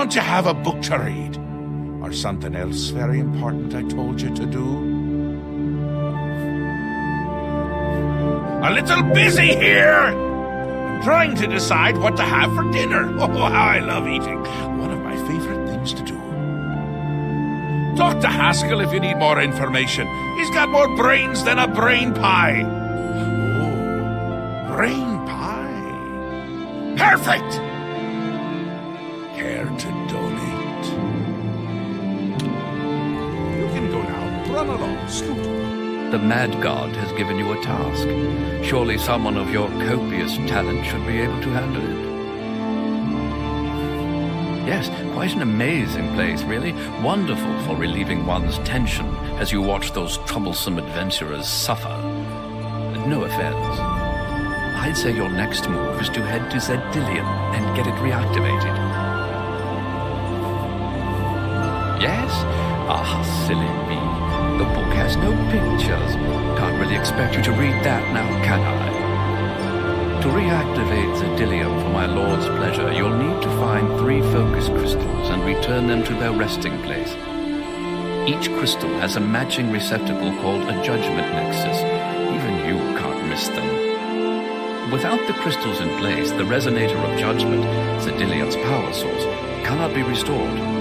don't you have a book to read? Or something else very important I told you to do? A little busy here! I'm trying to decide what to have for dinner. Oh, how I love eating. One of my favorite things to do. Talk to Haskell if you need more information. He's got more brains than a brain pie. Oh, brain pie. Perfect! Care to donate? You can go now. Run along, Scoot. The Mad God has given you a task. Surely someone of your copious talent should be able to handle it. Yes, quite an amazing place, really. Wonderful for relieving one's tension as you watch those troublesome adventurers suffer. No offense. I'd say your next move is to head to Zedillion and get it reactivated. Yes? Ah, silly me. The book has no pictures. Can't really expect you to read that now, can I? To reactivate Zedillion for my lord's pleasure, you'll need to find 3 focus crystals and return them to their resting place. Each crystal has a matching receptacle called a judgment nexus. Even you can't miss them. Without the crystals in place, the resonator of judgment, Zedillion's power source, cannot be restored.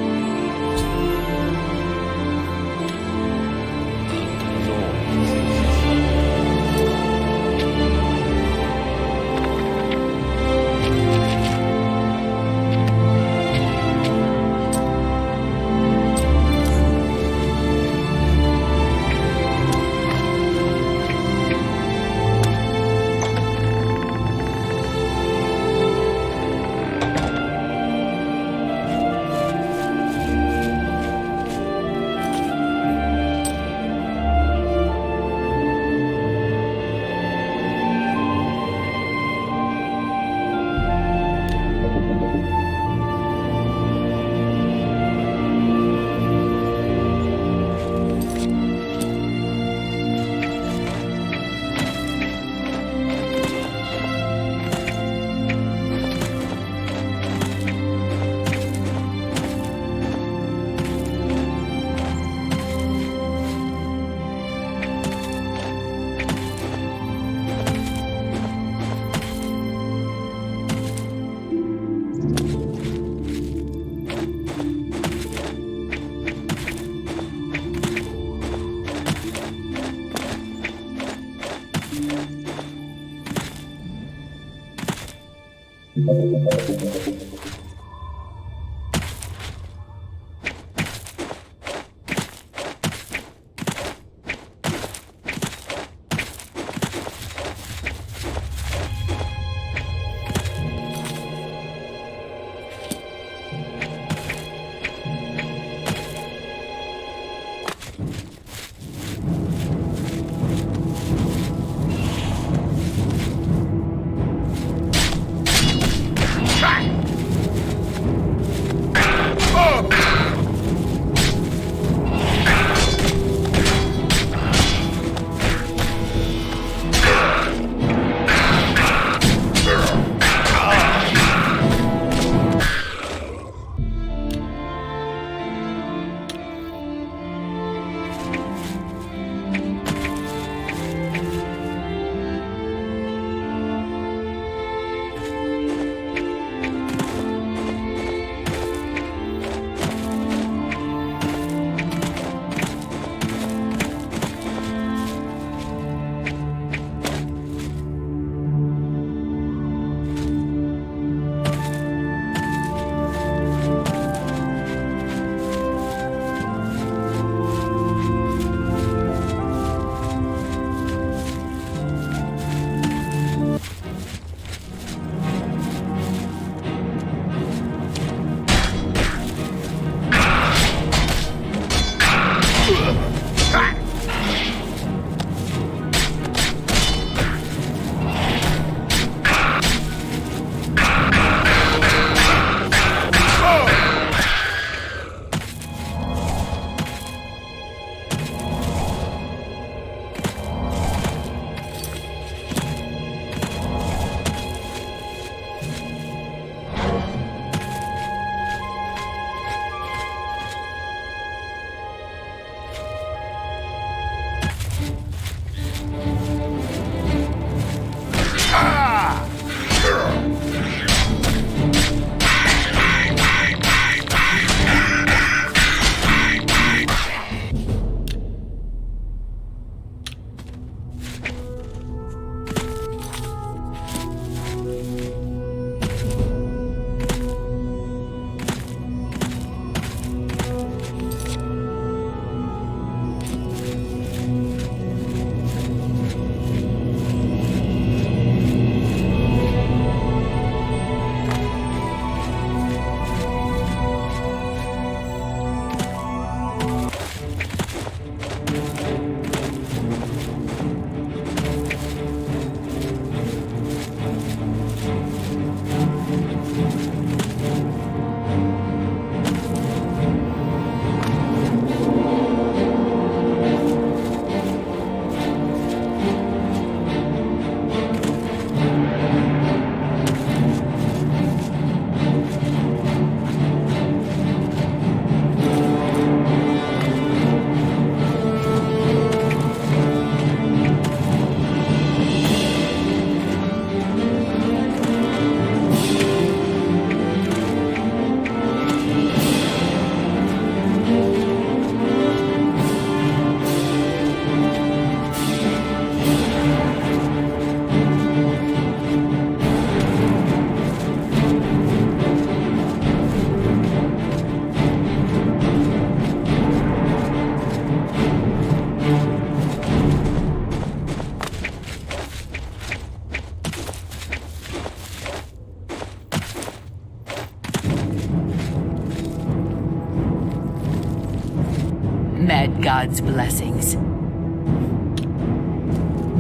Mad God's blessings.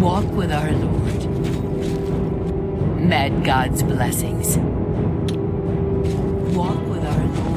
Walk with our Lord. Mad God's blessings. Walk with our Lord.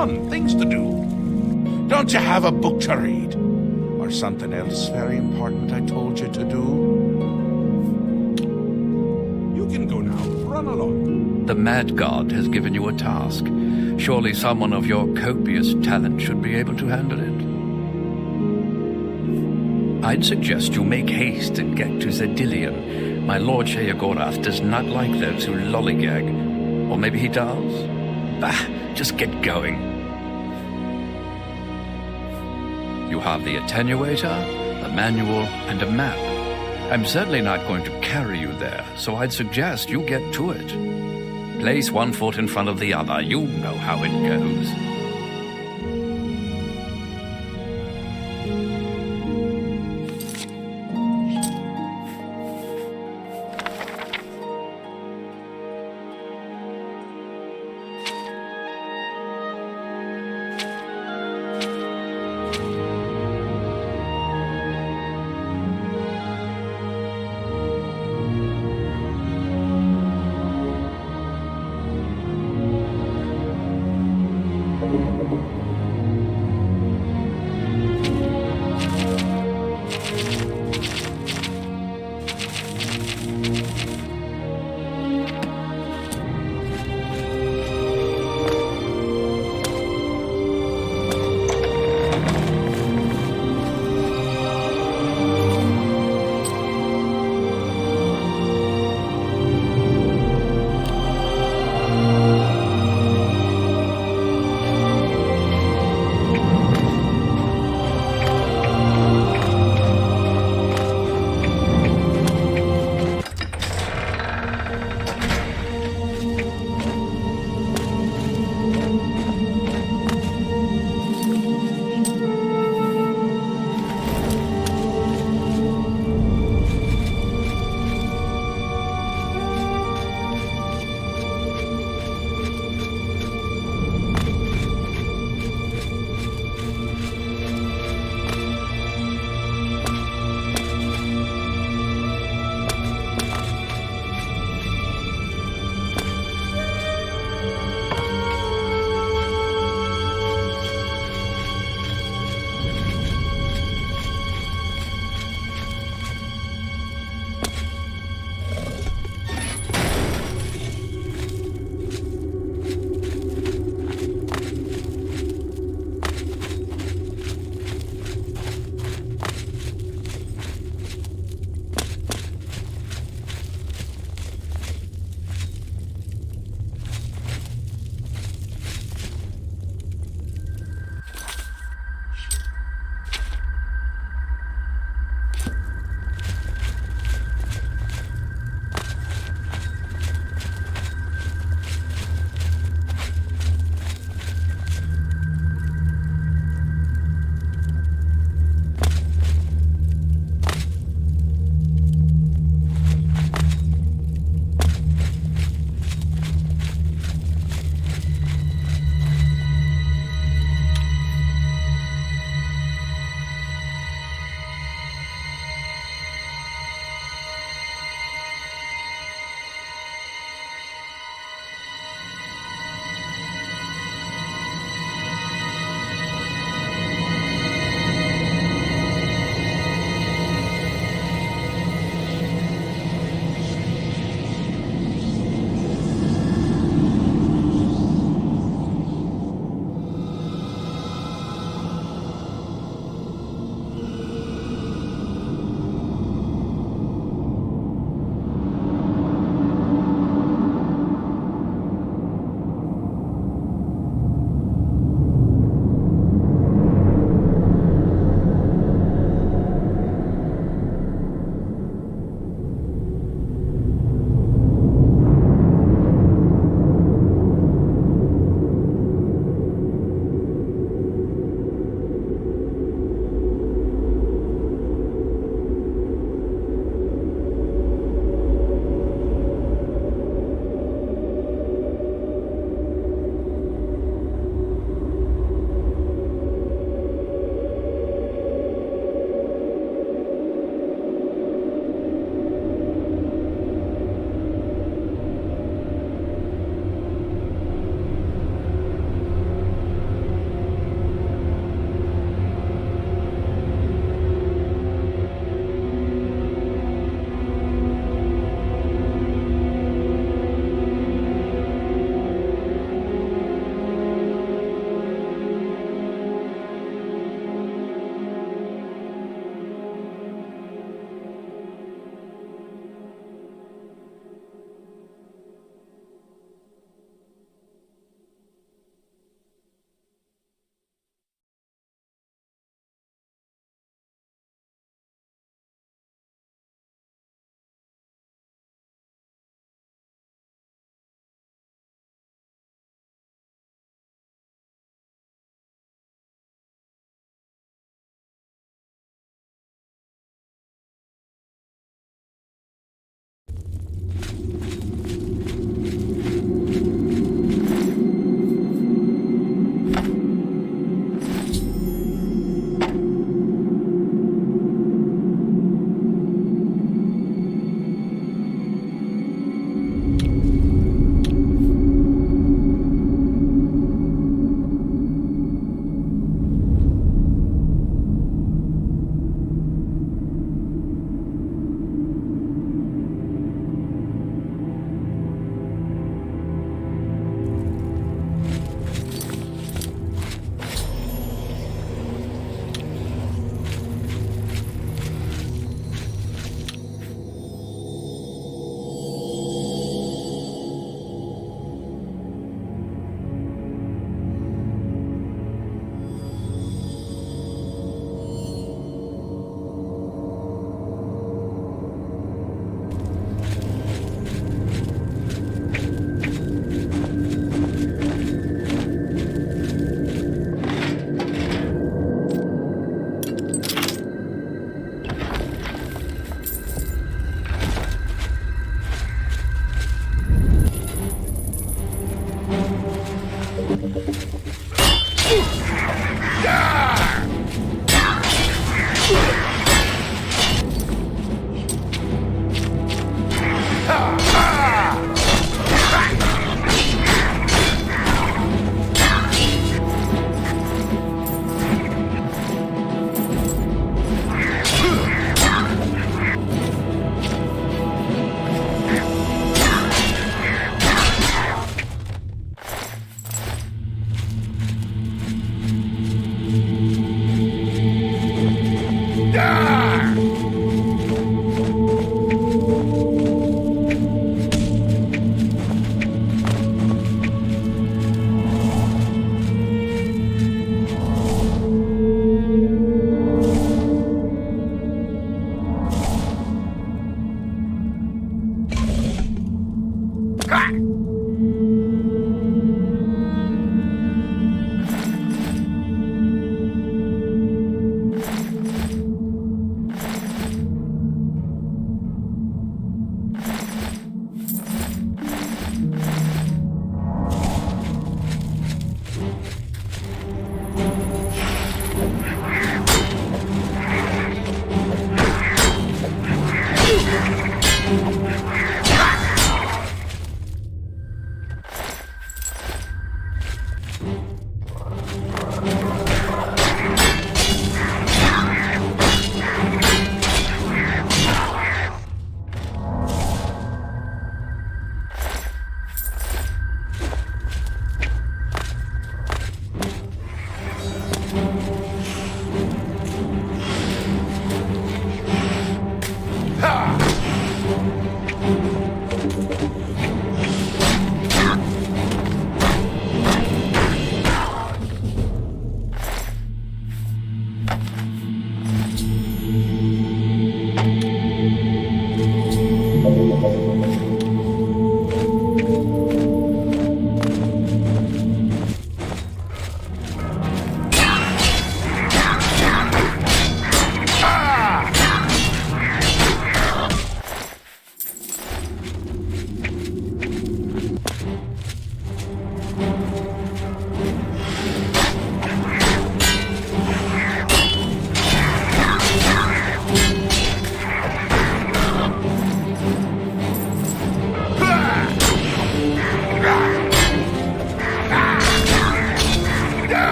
fun, things to do. Don't you have a book to read? Or something else very important I told you to do? You can go now. Run along. The Mad God has given you a task. Surely someone of your copious talent should be able to handle it. I'd suggest you make haste and get to Zedillion. My Lord Sheogorath does not like those who lollygag. Or maybe he does? Bah, just get going. You have the attenuator, a manual, and a map. I'm certainly not going to carry you there, so I'd suggest you get to it. Place one foot in front of the other. You know how it goes.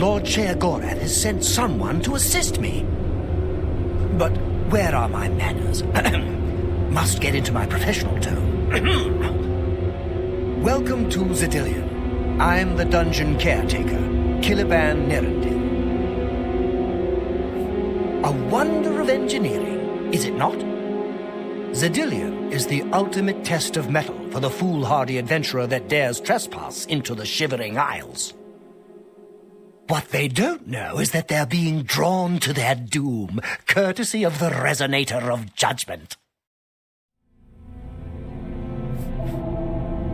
Lord Sheagorath has sent someone to assist me. But where are my manners? Must get into my professional tone. Welcome to Zedillion. I'm the dungeon caretaker, Kiliban Nerendil. A wonder of engineering, is it not? Zedillion is the ultimate test of mettle for the foolhardy adventurer that dares trespass into the Shivering Isles. What they don't know is that they're being drawn to their doom, courtesy of the Resonator of Judgment.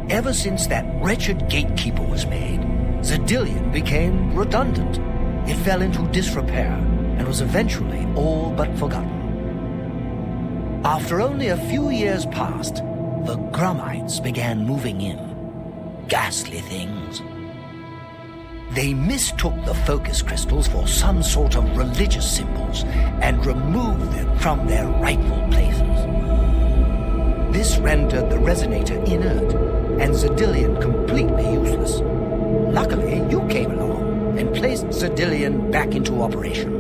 Ever since that wretched gatekeeper was made, Zedillion became redundant. It fell into disrepair and was eventually all but forgotten. After only a few years passed, the Grummites began moving in. Ghastly things. They mistook the focus crystals for some sort of religious symbols and removed them from their rightful places. This rendered the Resonator inert and Zedillion completely useless. Luckily, you came along and placed Zedillion back into operation.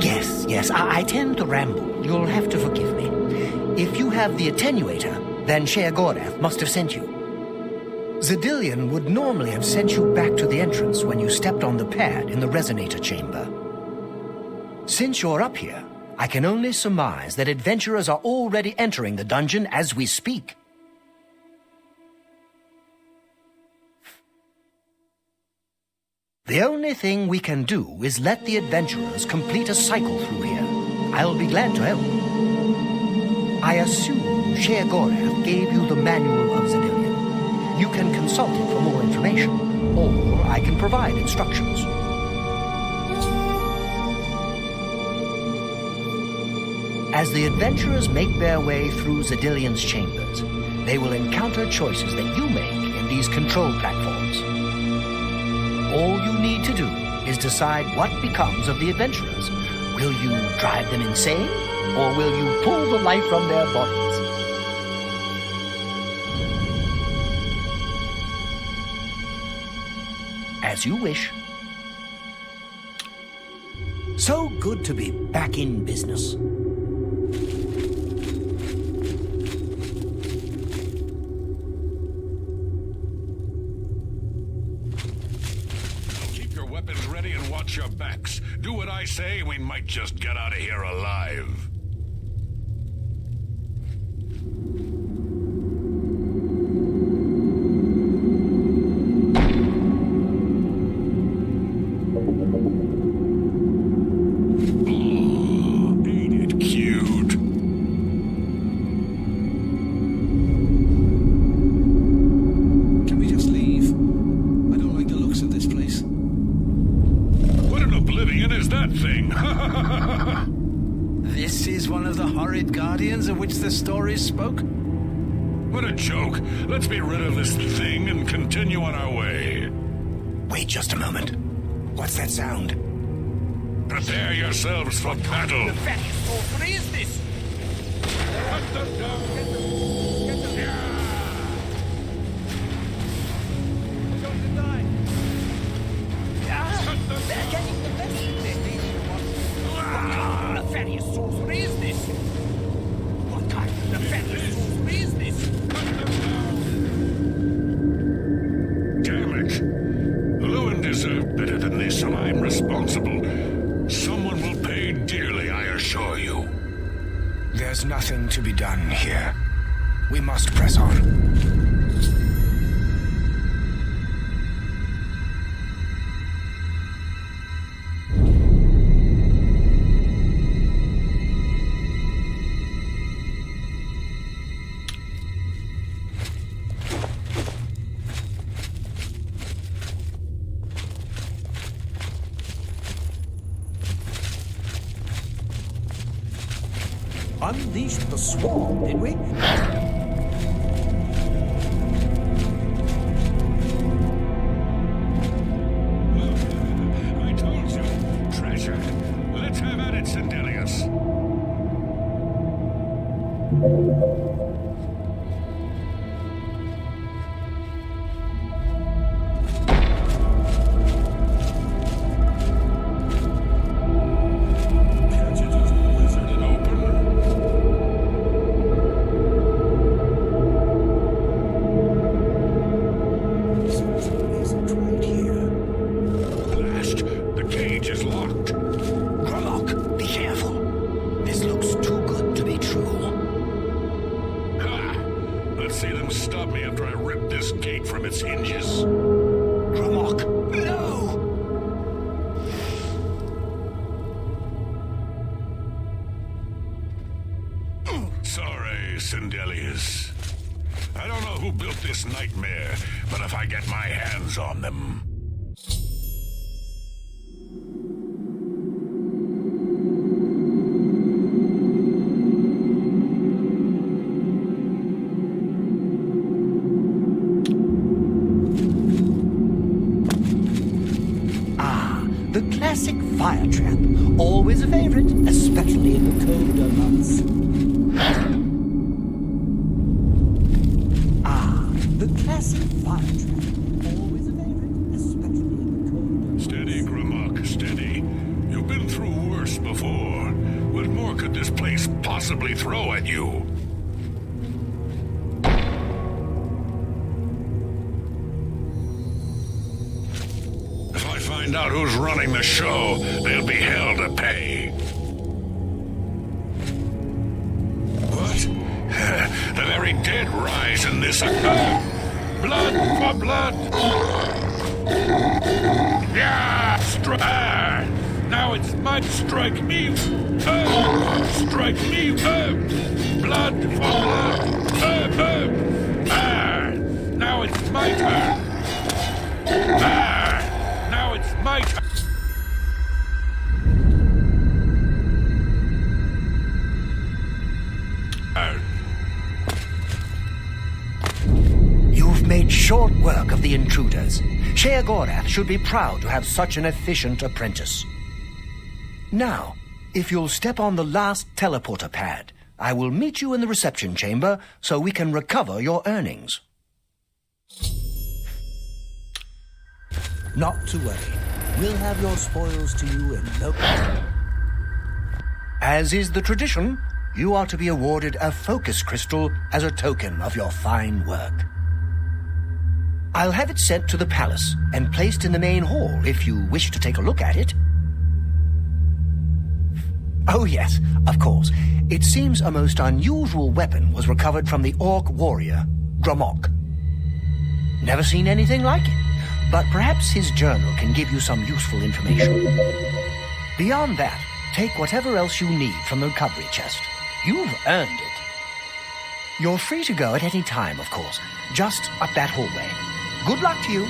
Yes, I tend to ramble. You'll have to forgive me. If you have the attenuator, then Sheagorath must have sent you. Zedillion would normally have sent you back to the entrance when you stepped on the pad in the Resonator chamber. Since you're up here, I can only surmise that adventurers are already entering the dungeon as we speak. The only thing we can do is let the adventurers complete a cycle through here. I'll be glad to help. I assume Sheagorath gave you the manual of Zedillion. You can consult it for more information, or I can provide instructions. As the adventurers make their way through Zedillion's chambers, they will encounter choices that you make in these control platforms. All you need to do is decide what becomes of the adventurers. Will you drive them insane, or will you pull the life from their bodies? As you wish. So good to be back in business. Keep your weapons ready and watch your backs. Do what I say, we might just get out of here alive. This is one of the horrid guardians of which the stories spoke? What a joke. Let's be rid of this thing and continue on our way. Wait just a moment. What's that sound? Prepare yourselves for battle. The fattiest sorcery is this? Cut them down. Nefarious sorcery is this? What kind of nefarious sorcery is this? Damn it. Lewin deserved better than this, and I'm responsible. Someone will pay dearly, I assure you. There's nothing to be done here. We must press on. Unleashed the swarm, did we? I told you. Treasure. Let's have at it, Sindelius. built this nightmare, but if I get my hands on them... The classic fire trap. Always a favorite, especially in the colder months. The classic fire trap. Always a favorite, especially in the colder months. Steady, Grimlock, steady. You've been through worse before. What more could this place possibly throw at you? Find out who's running the show, they'll be hell to pay. What? The very dead rise in this blood for blood. Yeah! Now it's my strike me. Strike me. Blood for blood. Now it's my turn. Now it's my turn. You've made short work of the intruders. Sheogorath should be proud to have such an efficient apprentice. Now, if you'll step on the last teleporter pad, I will meet you in the reception chamber so we can recover your earnings. Not to worry. We'll have your spoils to you in no time. As is the tradition, you are to be awarded a focus crystal as a token of your fine work. I'll have it sent to the palace and placed in the main hall if you wish to take a look at it. Oh yes, of course. It seems a most unusual weapon was recovered from the orc warrior, Gromok. Never seen anything like it. But perhaps his journal can give you some useful information. Beyond that, take whatever else you need from the recovery chest. You've earned it. You're free to go at any time, of course, just up that hallway. Good luck to you.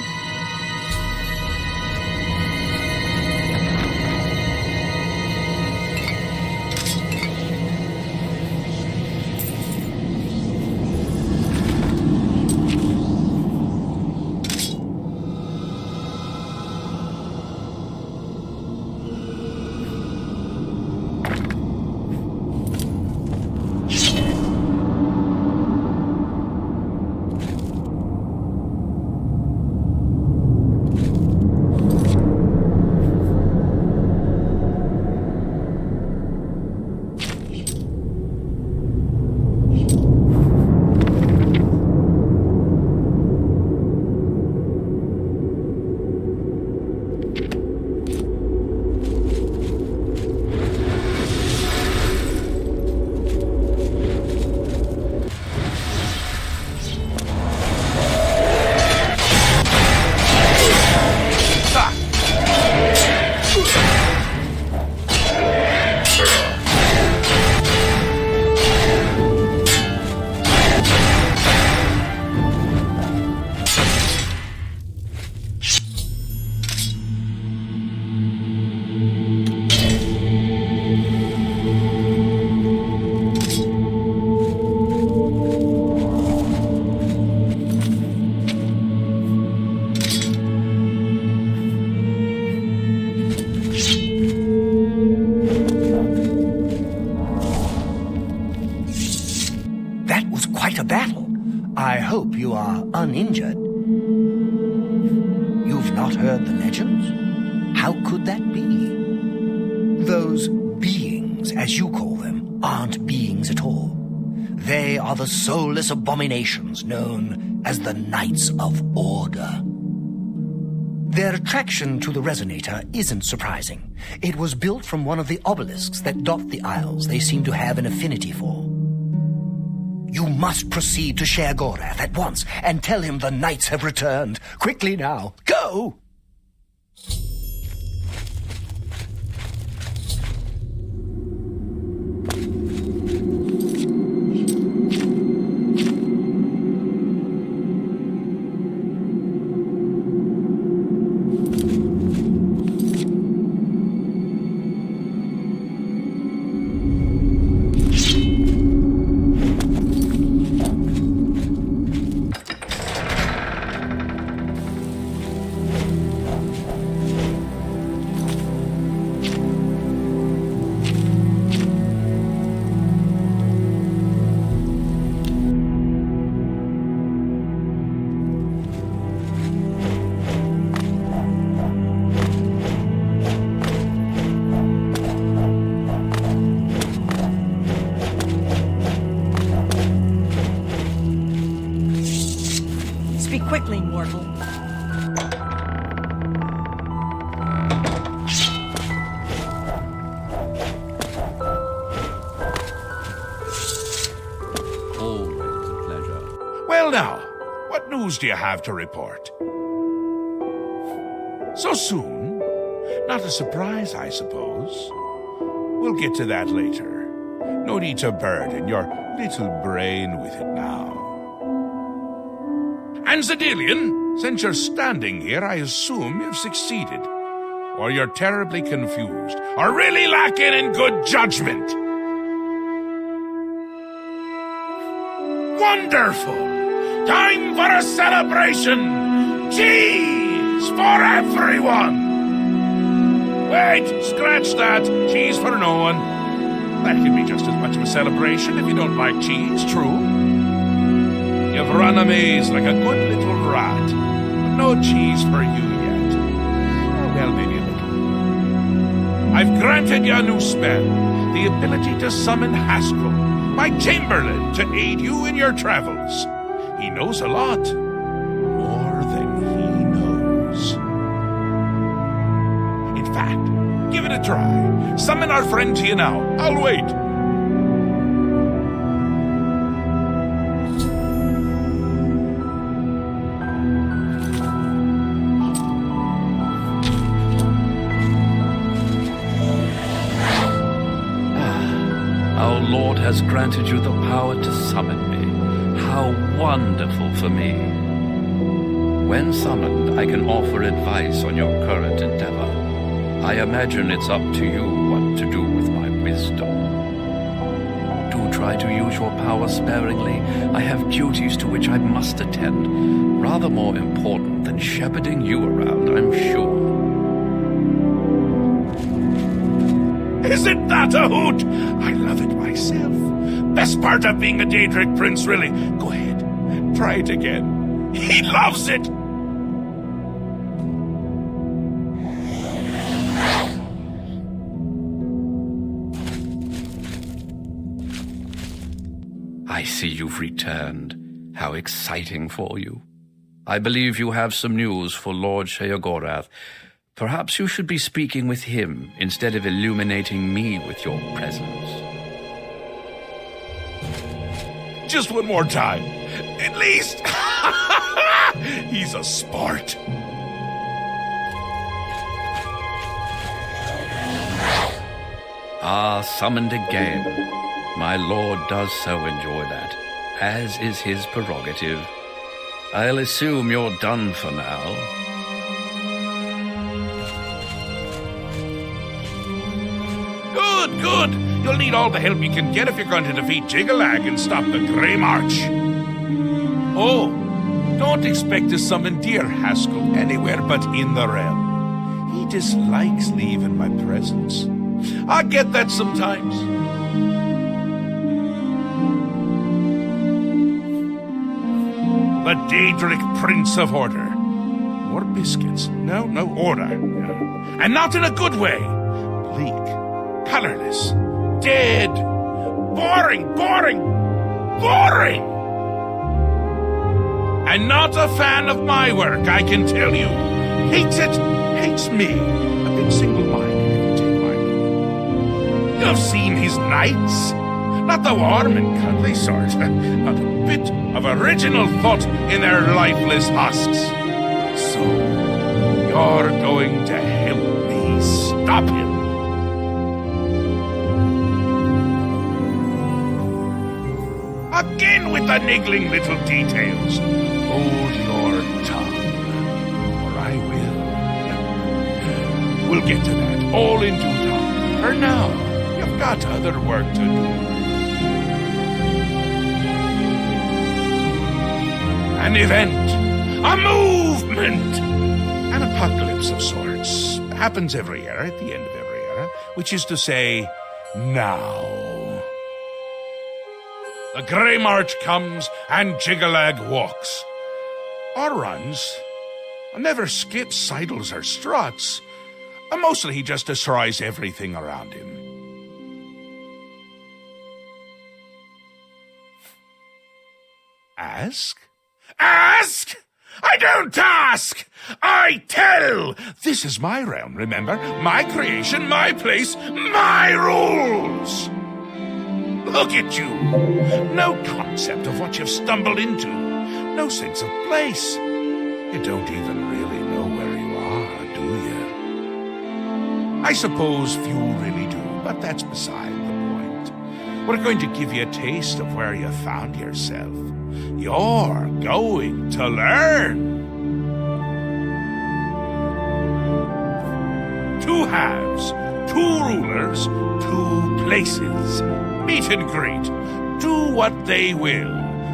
I hope you are uninjured. You've not heard the legends? How could that be? Those beings, as you call them, aren't beings at all. They are the soulless abominations known as the Knights of Order. Their attraction to the resonator isn't surprising. It was built from one of the obelisks that dot the isles they seem to have an affinity for. You must proceed to Sheogorath at once and tell him the knights have returned. Quickly now, go! exactly, mortal. Always a pleasure. Well now, what news do you have to report? So soon? Not a surprise, I suppose. We'll get to that later. No need to burden your little brain with it now. And Zedilian, since you're standing here, I assume you've succeeded. Or you're terribly confused, or really lacking in good judgment. Wonderful! Time for a celebration! Cheese for everyone! Wait, scratch that. Cheese for no one. That can be just as much of a celebration if you don't like cheese, true? You've run a maze like a good little rat, but no cheese for you yet. Oh, well, maybe a little. I've granted you a new spell, the ability to summon Haskell, my Chamberlain, to aid you in your travels. He knows a lot. More than he knows. In fact, give it a try. Summon our friend to you now. I'll wait. Our Lord has granted you the power to summon me. How wonderful for me. When summoned, I can offer advice on your current endeavor. I imagine it's up to you what to do with my wisdom. Do try to use your power sparingly. I have duties to which I must attend, rather more important than shepherding you around, I'm sure. Isn't that a hoot? I love it myself. Best part of being a Daedric prince, really. Go ahead, try it again. He loves it! I see you've returned. How exciting for you. I believe you have some news for Lord Sheogorath. Perhaps you should be speaking with him instead of illuminating me with your presence. Just one more time. At least. He's a sport. Ah, summoned again. My lord does so enjoy that, as is his prerogative. I'll assume you're done for now. Good. You'll need all the help you can get if you're going to defeat Jiggalag and stop the Grey March. Oh, don't expect to summon dear Haskell anywhere but in the realm. He dislikes leaving my presence. I get that sometimes. The Daedric Prince of Order. More biscuits. No, order. And not in a good way. Bleak. Colorless, dead, boring, and not a fan of my work, I can tell you. Hates it, hates me. A bit single-minded, if you take my meaning. You've seen his knights, not the warm and cuddly sort, not a bit of original thought in their lifeless husks. So, you're going to help me stop him. Again with the niggling little details. Hold your tongue, or I will. We'll get to that, all in due time. For now, you've got other work to do. An event, a movement, an apocalypse of sorts. Happens every era, at the end of every era, which is to say, now. The Grey March comes and Jiggalag walks. Or runs. Never skips, sidles, or struts. Mostly he just destroys everything around him. Ask? I don't ask! I tell! This is my realm, remember? My creation, my place, my rules! Look at you! No concept of what you've stumbled into. No sense of place. You don't even really know where you are, do you? I suppose few really do, but that's beside the point. We're going to give you a taste of where you found yourself. You're going to learn. Two halves, two rulers, two places. Meet and greet. Do what they will,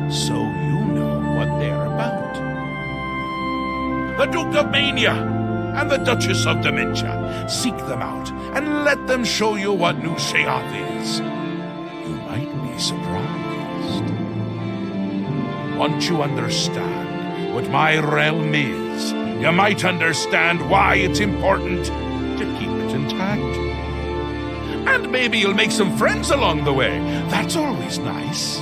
so you know what they're about. The Duke of Mania and the Duchess of Dementia. Seek them out and let them show you what New Sheoth is. You might be surprised. Once you understand what my realm is, you might understand why it's important to keep it intact. And maybe you'll make some friends along the way. That's always nice.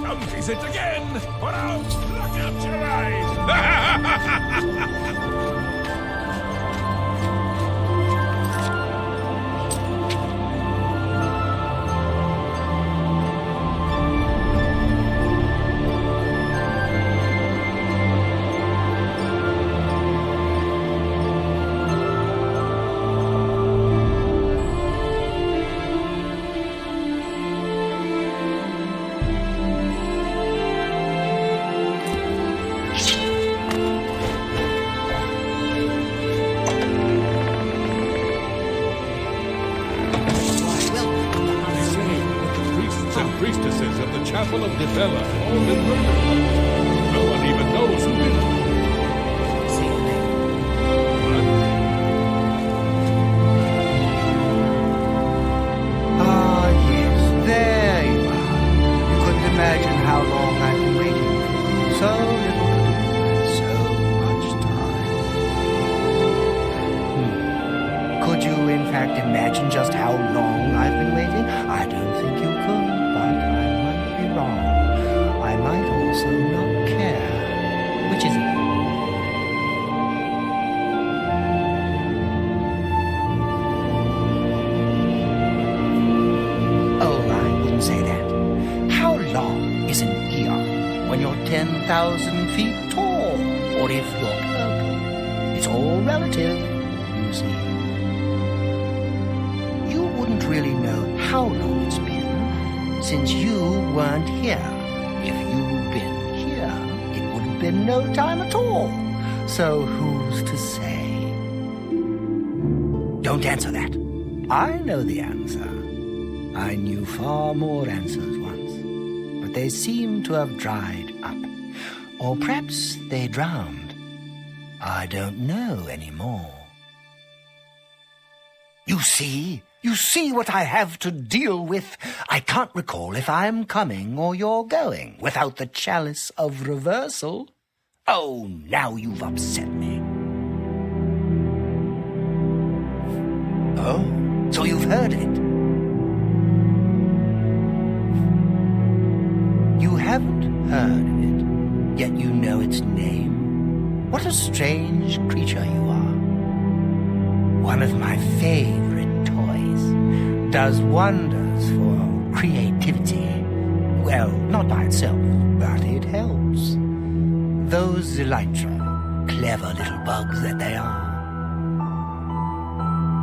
Come visit again, or I'll pluck out your eyes. Priestesses of the Chapel of Dibella, all been murdered. No one even knows who did it. Ah, yes, there you are. You couldn't imagine how long I've been waiting for. So little to do and so much time. Could you, in fact, imagine just how long I've been waiting? I don't think you could. I might also not care. Which is it? Oh, I wouldn't say that. How long is an eon when you're 10,000 feet tall? Or if you're purple? It's all relative, you see. You wouldn't really know how long it's been, since you weren't here. If you'd been here, it would have been no time at all. So who's to say? Don't answer that. I know the answer. I knew far more answers once, but they seem to have dried up. Or perhaps they drowned. I don't know anymore. You see? You see what I have to deal with? I can't recall if I'm coming or you're going without the chalice of reversal. Oh, now you've upset me. Oh, so you've heard of it? You haven't heard of it, yet you know its name. What a strange creature you are. One of my favorite toys. Does wonders for creativity. Well, not by itself, but it helps. Those elytra, clever little bugs that they are.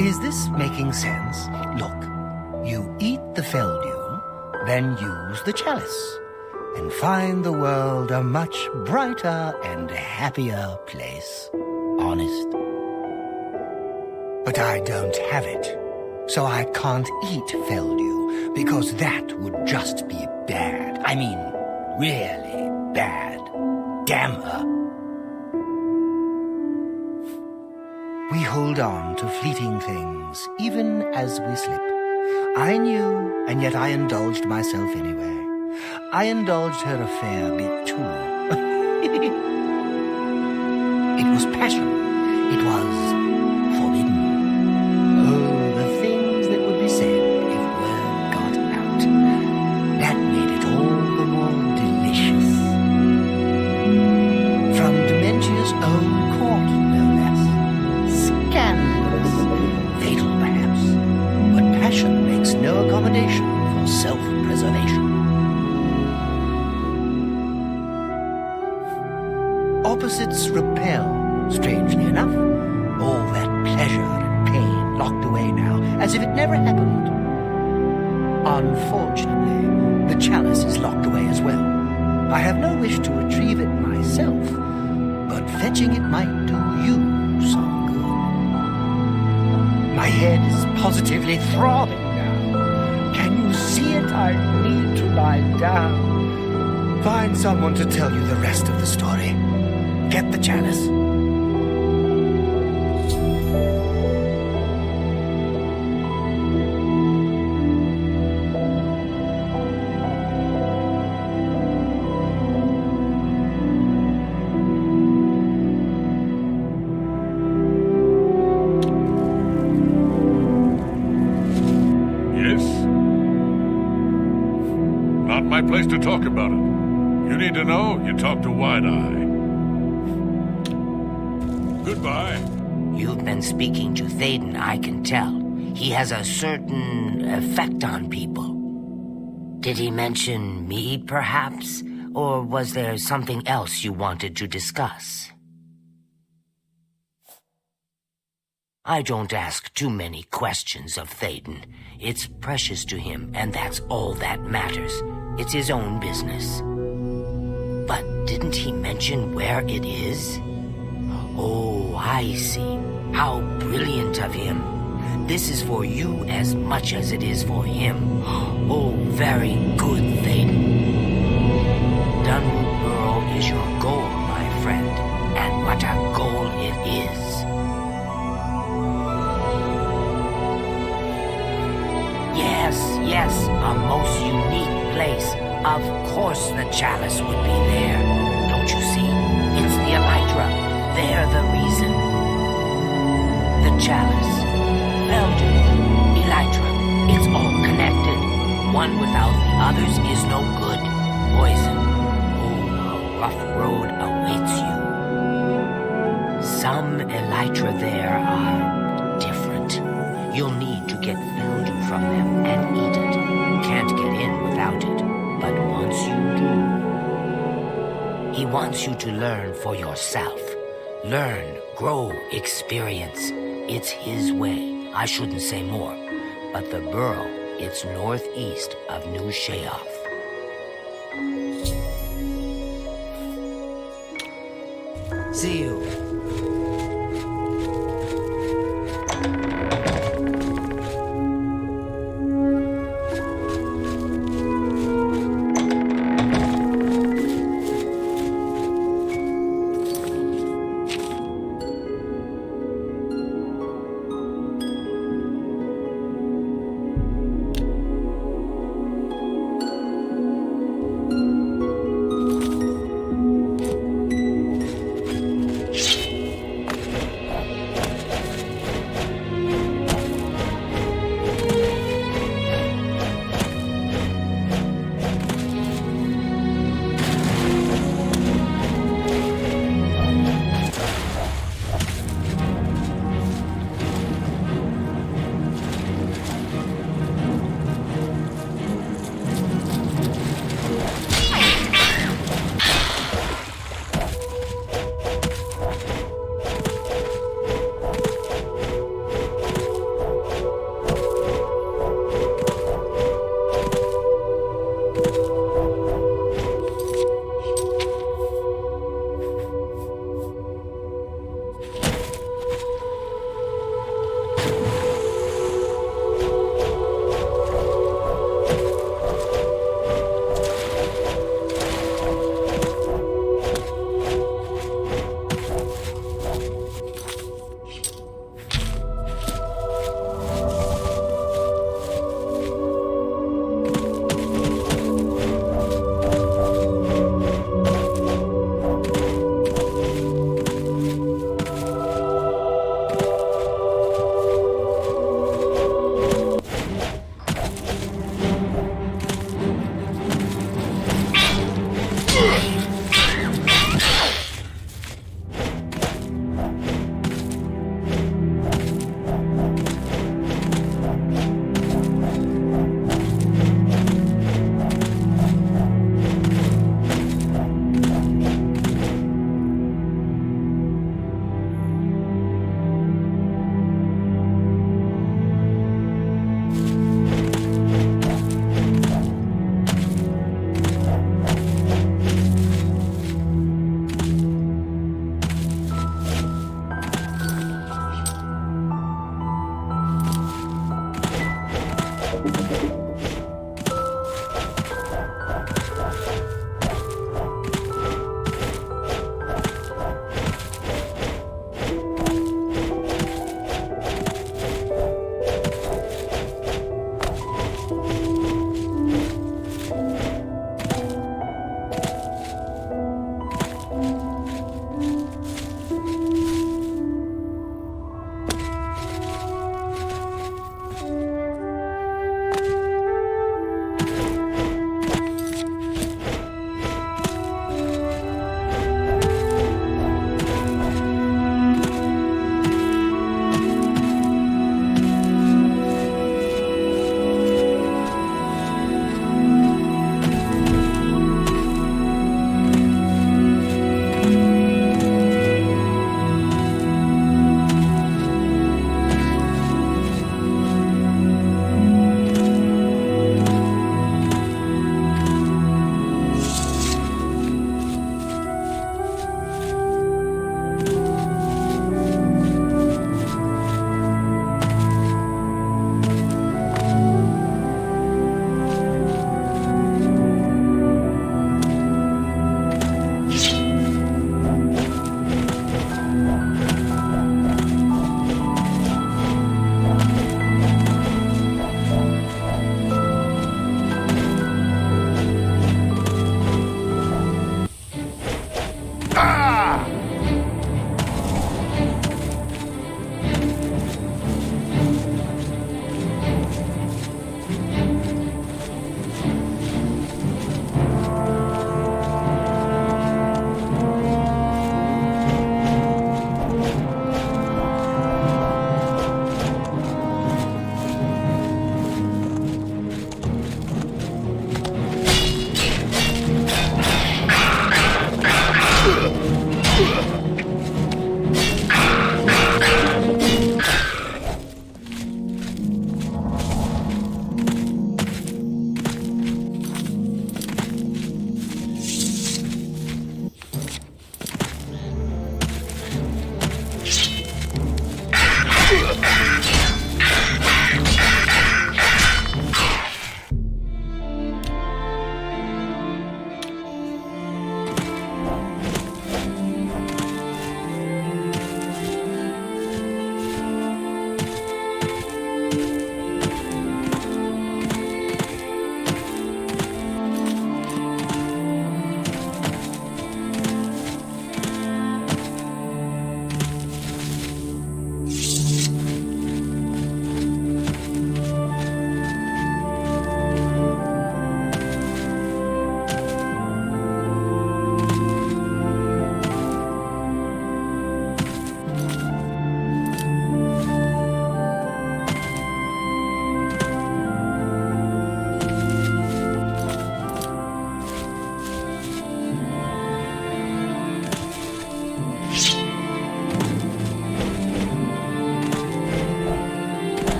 Is this making sense? Look, you eat the Feldew, then use the chalice, and find the world a much brighter and happier place. Honest. But I don't have it, so I can't eat Feldew, because that would just be bad. I mean, really bad. Damn her. We hold on to fleeting things, even as we slip. I knew, and yet I indulged myself anyway. I indulged her a fair bit, too. It was passion. It was forbidden. Oh, the things that would be said if word got out. That made it all the more opposites repel, strangely enough. All that pleasure and pain locked away now, as if it never happened. Unfortunately, the chalice is locked away as well. I have no wish to retrieve it myself, but fetching it might do you some good. My head is positively throbbing now. Can you see it? I need to lie down. Find someone to tell you the rest of the story. Get the chalice. My place to talk about it. You need to know, you talk to Wide-Eye. Goodbye. You've been speaking to Thaden, I can tell. He has a certain effect on people. Did he mention me, perhaps? Or was there something else you wanted to discuss? I don't ask too many questions of Thaden. It's precious to him, and that's all that matters. It's his own business. But didn't he mention where it is? Oh, I see. How brilliant of him. This is for you as much as it is for him. Oh, very good, Thaden. Dunwood Burrow is your goal, my friend. And what a goal it is. Yes, a most unique place. Of course the chalice would be there. Don't you see? It's the Elytra. They're the reason. The chalice, Belgium, Elytra, it's all connected. One without the others is no good. Poison. Oh, a rough road awaits you. Some Elytra there are different. You'll need to get Fildu from them and eat it. Can't get in without it, but once you do... He wants you to learn for yourself. Learn, grow, experience. It's his way. I shouldn't say more. But the Burrow, it's northeast of New Sheoth. See you. Ha!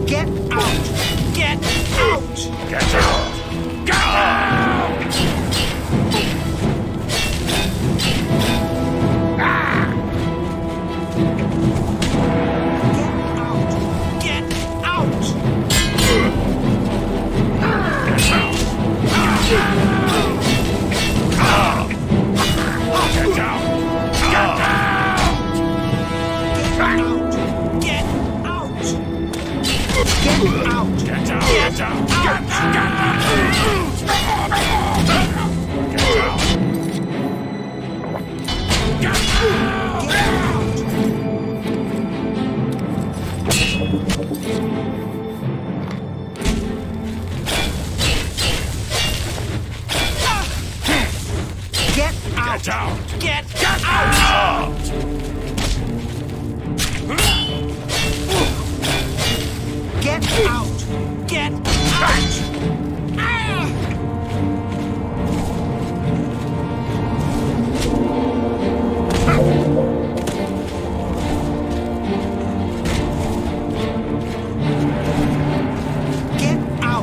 Get out! Get out! Get out! Get out! Get out! Get out! Get out! Get out!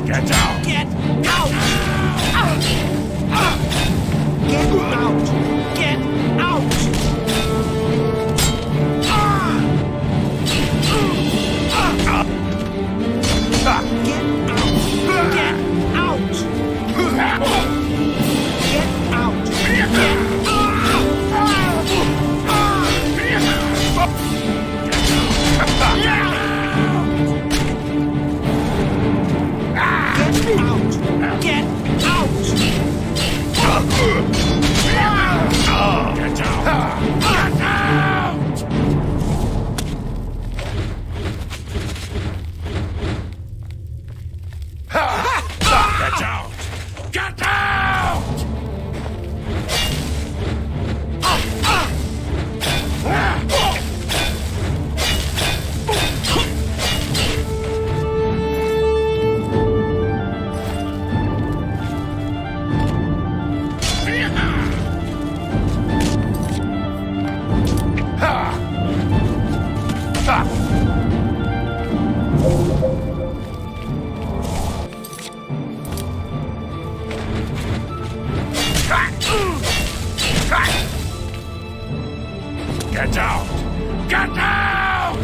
Get out! Get out! Get out! Get out! Get out! Get out! Get out! Get out! Get out! Get out! Get out!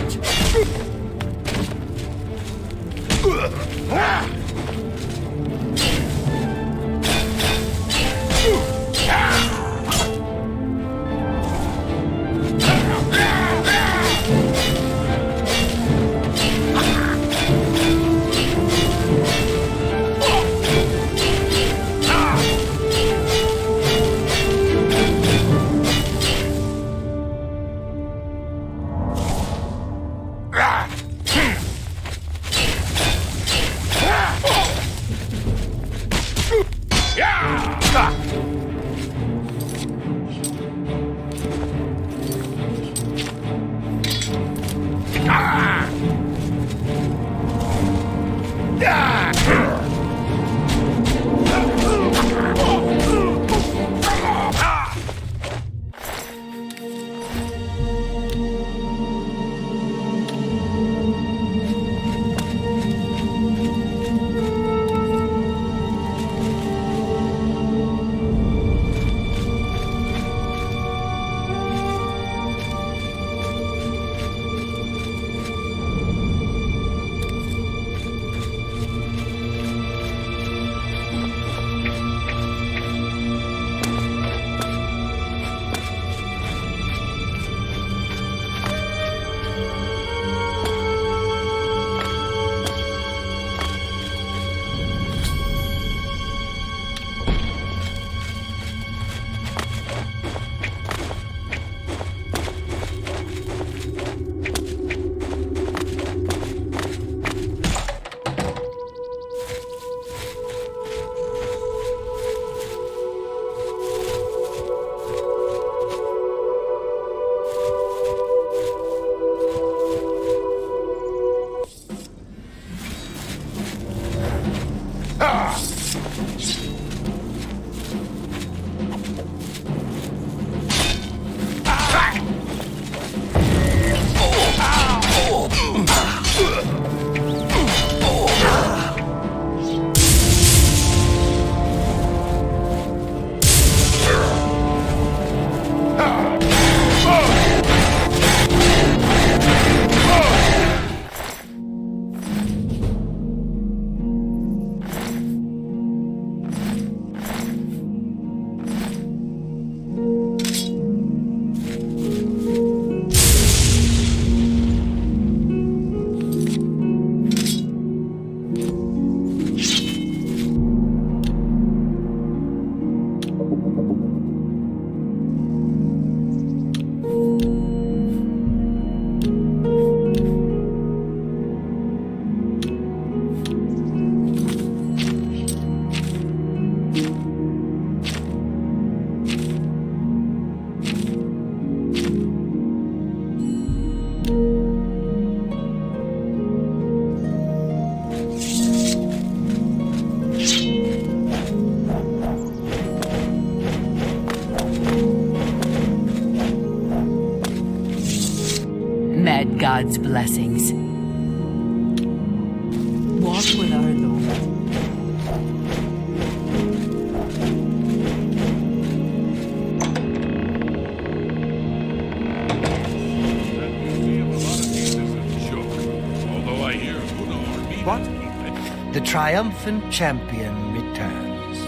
God's blessings. Walk with our Lord. What? The triumphant champion returns.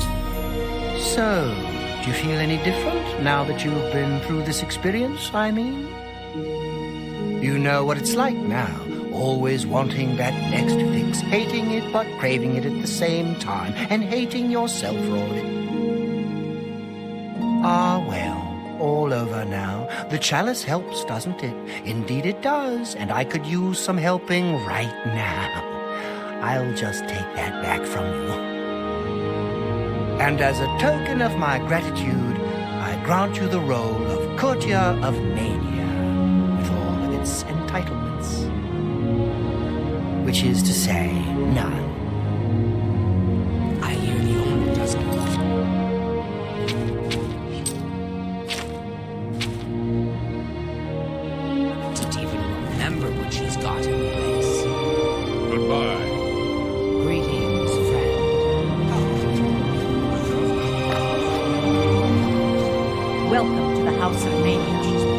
So, do you feel any different now that you've been through this experience, I mean? You know what it's like now, always wanting that next fix, hating it but craving it at the same time, and hating yourself for all of it. Ah, well, all over now. The chalice helps, doesn't it? Indeed it does, and I could use some helping right now. I'll just take that back from you. And as a token of my gratitude, I grant you the role of Courtier of Mania, with all of its entitlements. Which is to say, none. I hear the owner doesn't. Didn't even remember what she's got in place. Goodbye. Greetings, friend. Welcome to the House of Mania. She's been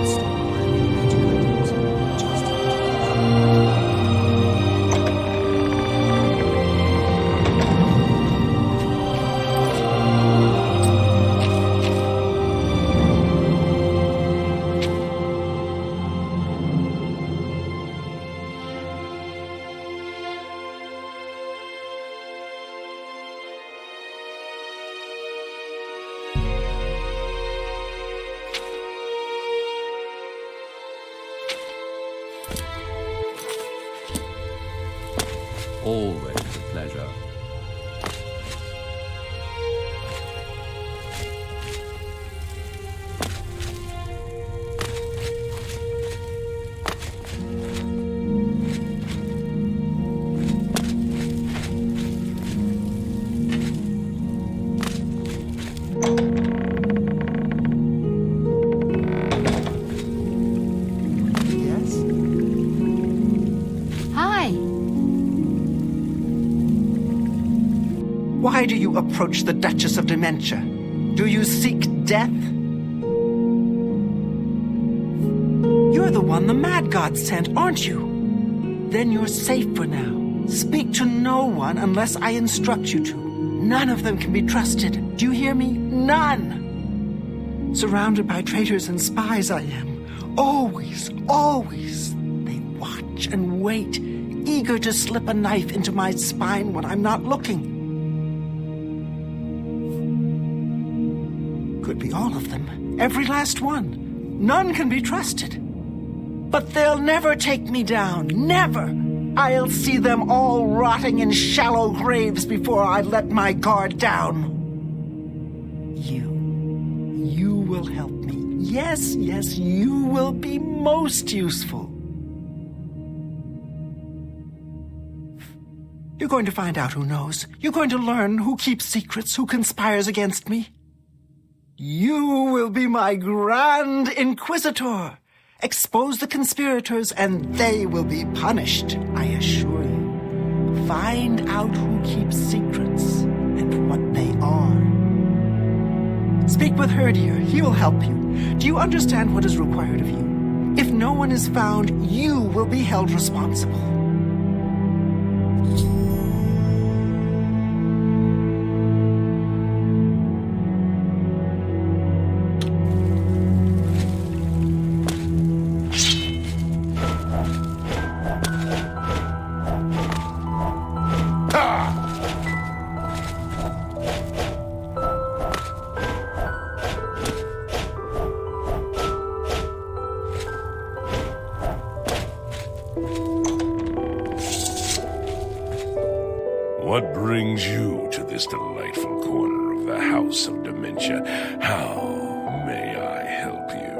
Always a pleasure. Yes? Hi. Why do you approach the Duchess of Dementia? Do you seek death? You're the one the Mad God sent, aren't you? Then you're safe for now. Speak to no one unless I instruct you to. None of them can be trusted. Do you hear me? None! Surrounded by traitors and spies I am. Always, always. They watch and wait, eager to slip a knife into my spine when I'm not looking. Could be all of them. Every last one. None can be trusted. But they'll never take me down. Never. I'll see them all rotting in shallow graves before I let my guard down. You will help me. Yes, yes, you will be most useful. You're going to find out who knows. You're going to learn who keeps secrets, who conspires against me. You will be my Grand Inquisitor. Expose the conspirators and they will be punished, I assure you. Find out who keeps secrets and what they are. Speak with Herdier. He will help you. Do you understand what is required of you? If no one is found, you will be held responsible. What brings you to this delightful corner of the House of Dementia? How may I help you?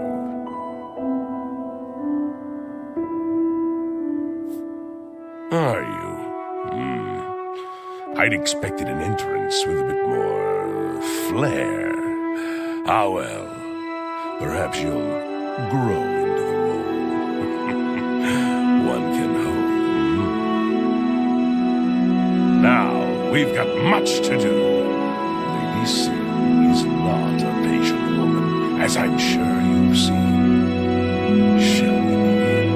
Are you? I'd expected an entrance with a bit more flair. Ah, well, perhaps you'll grow into the role. One We've got much to do. Lady Sin is not a patient woman, as I'm sure you've seen. Shall we begin?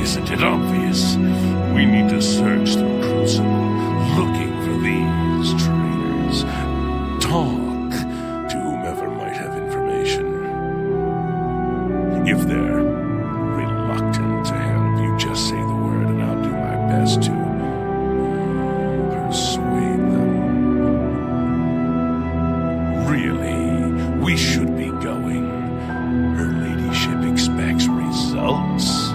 Isn't it obvious? We need to search the Crucible, looking for these traitors. Talk to whomever might have information. If they're reluctant to help, you just say the word and I'll do my best to persuade them. Really, we should be going. Her ladyship expects results.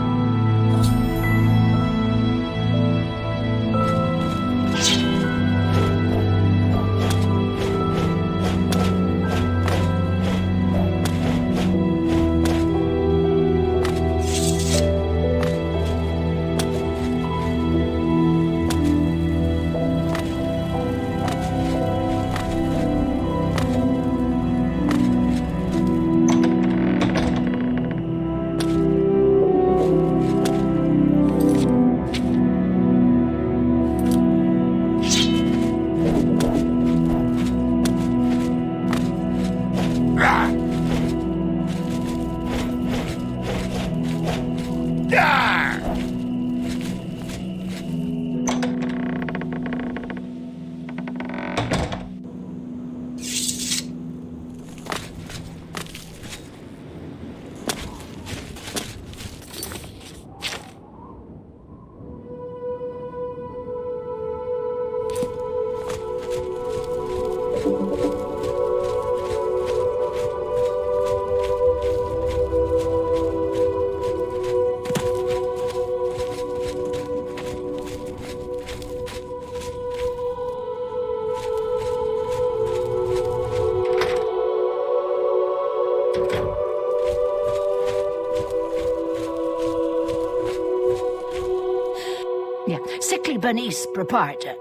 Sickly Bernice, proprietor.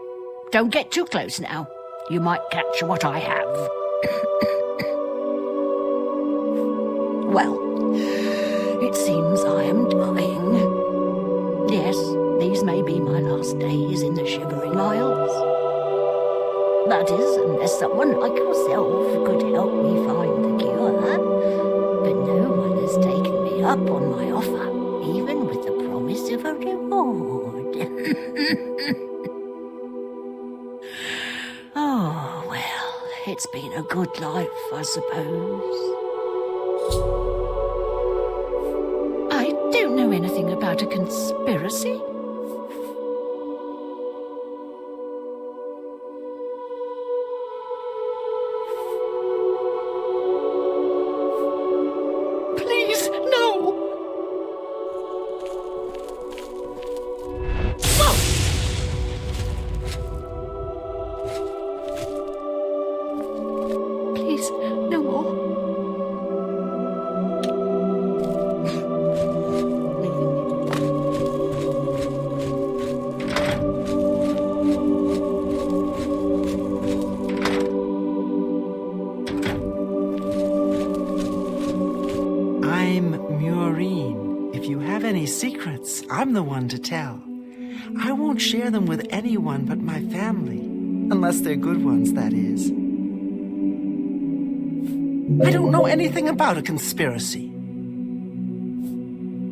Don't get too close now. You might catch what I have. Well, it seems I am dying. Yes, these may be my last days in the Shivering Isles. That is, unless someone like yourself could help me find the cure. But no one has taken me up on my offer, even with the promise of a reward. Oh, well, it's been a good life, I suppose. I don't know anything about a conspiracy. Please, no! Please, no more. I'm Murine. If you have any secrets, I'm the one to tell. I won't share them with anyone but my family. Unless they're good ones, that is. I don't know anything about a conspiracy.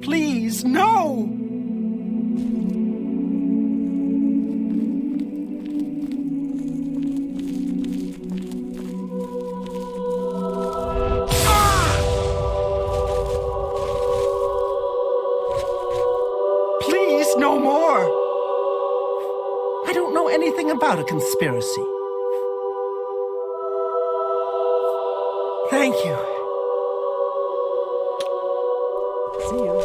Please, no! Please, no more! I don't know anything about a conspiracy. Thank you. See you.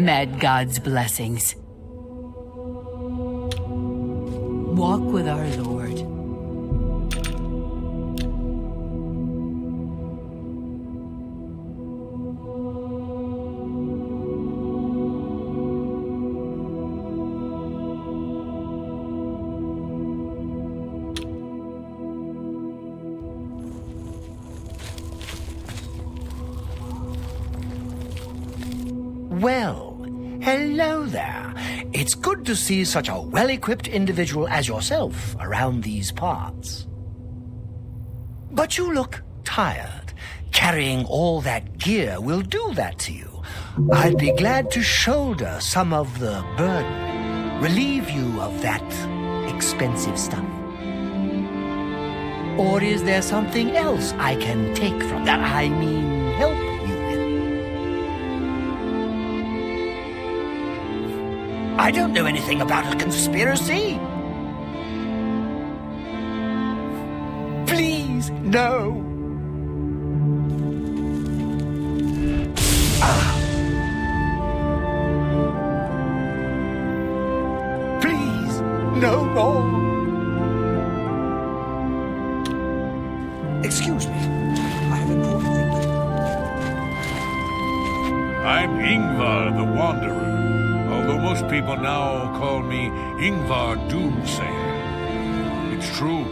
God's blessings. Walk with our Lord. Well, hello there. It's good to see such a well-equipped individual as yourself around these parts. But you look tired. Carrying all that gear will do that to you. I'd be glad to shoulder some of the burden, relieve you of that expensive stuff. Or is there something else I can take from that? I mean, help you with? I don't know anything about a conspiracy. Please, no. Please, no more. Excuse me. I have important things. I'm Ingvar the Wanderer, although most people now call me Ingvar Doomsayer. It's true,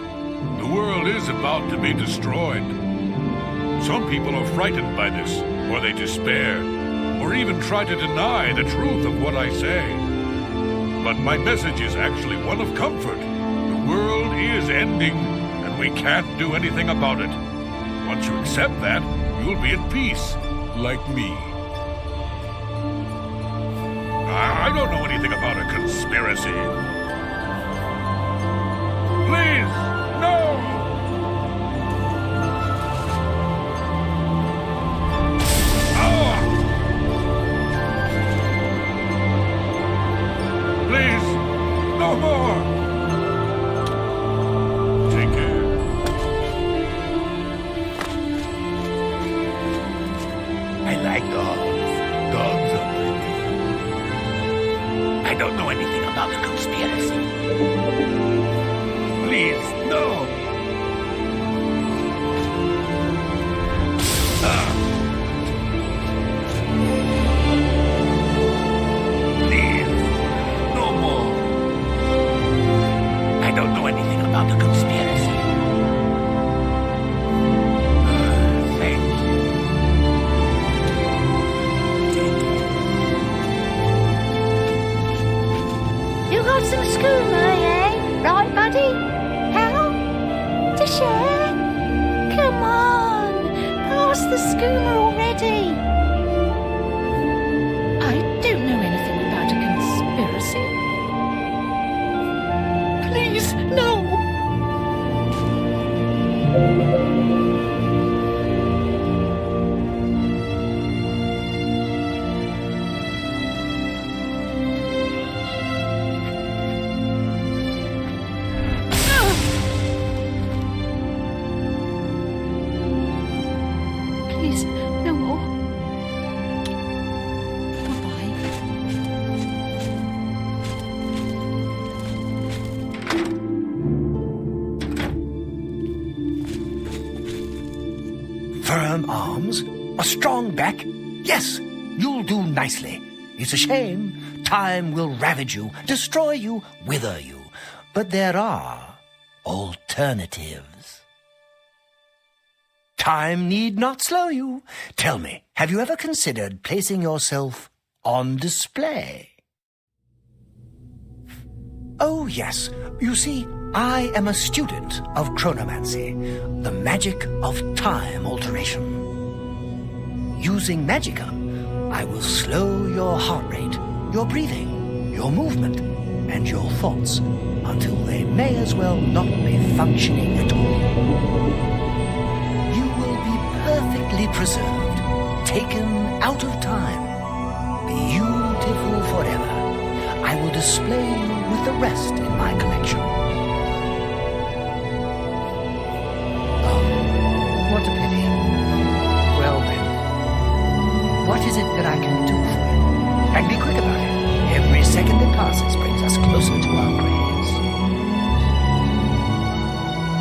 the world is about to be destroyed. Some people are frightened by this, or they despair, or even try to deny the truth of what I say. But my message is actually one of comfort. The world is ending, and we can't do anything about it. Once you accept that, you'll be at peace, like me. I don't know anything about a conspiracy. Please, no! Please, no more! Take care. I like dogs. Dogs are pretty. I don't know anything about the conspiracy. Please, no! Please, no more. I don't know anything about the conspiracy. Thank you. You got some skooma, eh? Right, buddy? How? To share? Come on, pass the skooma already. I don't know anything about a conspiracy. Please, no. Please, no more. Goodbye. Firm arms, a strong back. Yes, you'll do nicely. It's a shame. Time will ravage you, destroy you, wither you. But there are alternatives. Time need not slow you. Tell me, have you ever considered placing yourself on display? Oh, yes. You see, I am a student of chronomancy, the magic of time alteration. Using magicka, I will slow your heart rate, your breathing, your movement, and your thoughts until they may as well not be functioning at all. You will be perfectly preserved, taken out of time, beautiful forever. I will display you with the rest in my collection. Oh, what a pity. Well then, what is it that I can do for you? And be quick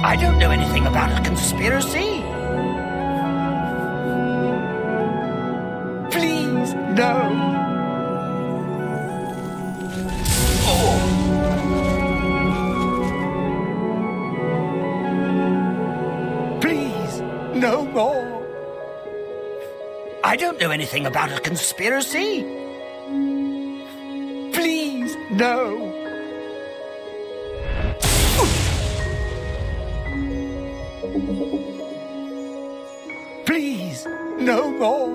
I don't know anything about a conspiracy. Please, no. Please, no more. I don't know anything about a conspiracy. Please, no. Please, no more.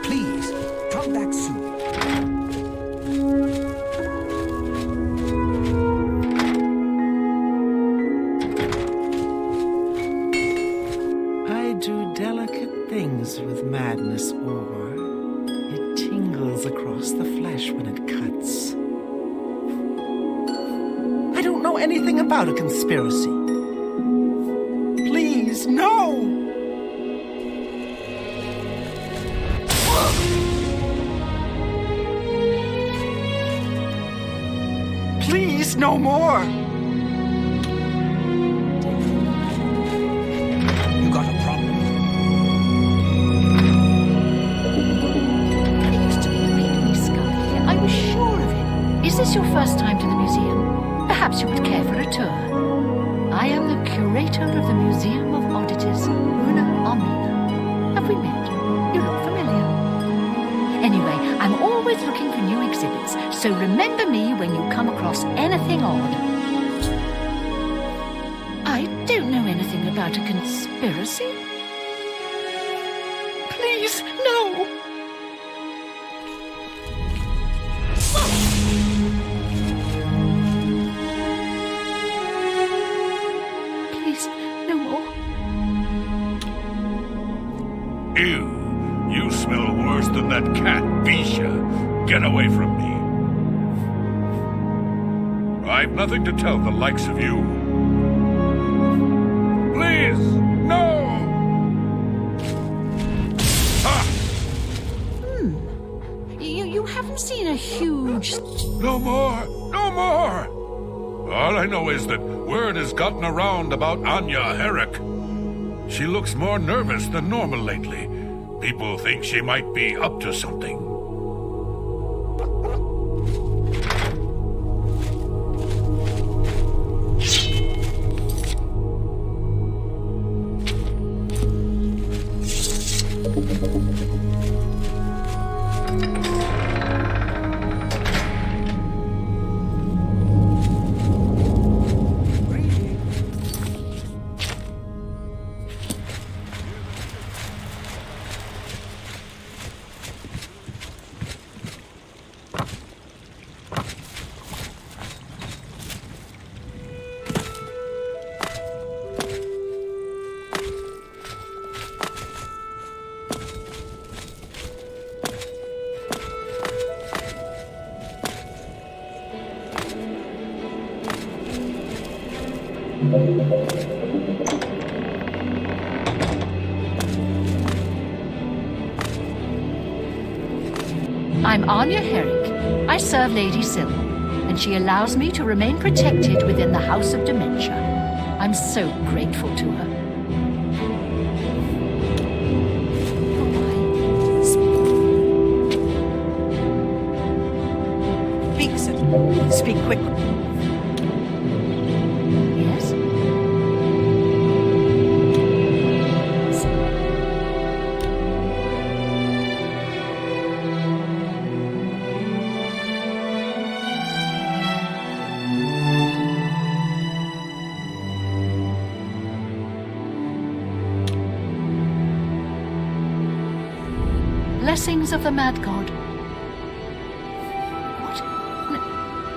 Please, come back soon. I do delicate things with madness ore. It tingles across the flesh when it cuts. I don't know anything about a conspiracy. Please, no! Please, no more! You got a problem? It used to be a pygmy skull here. I was sure of it. Is this your first time to the museum? Perhaps you would care for a tour. I am the curator of the Museum of Oddities, Una Omnia. Have we met? You look familiar. Anyway, I'm always looking for new exhibits, so remember me when you come across anything odd. I don't know anything about a conspiracy. Please, no! Please, no more. Ew, you smell worse than that cat, Bisha. Get away from me. I've nothing to tell the likes of you. Please, no! Ha! You haven't seen a huge... No more! No more! All I know is that word has gotten around about Anya Herrick. She looks more nervous than normal lately. People think she might be up to something. I'm Anya Herrick. I serve Lady Sybil, and she allows me to remain protected within the House of Dementia. I'm so grateful to her. Speak, sir. Speak quickly. Yes? Blessings of the Mad God. What?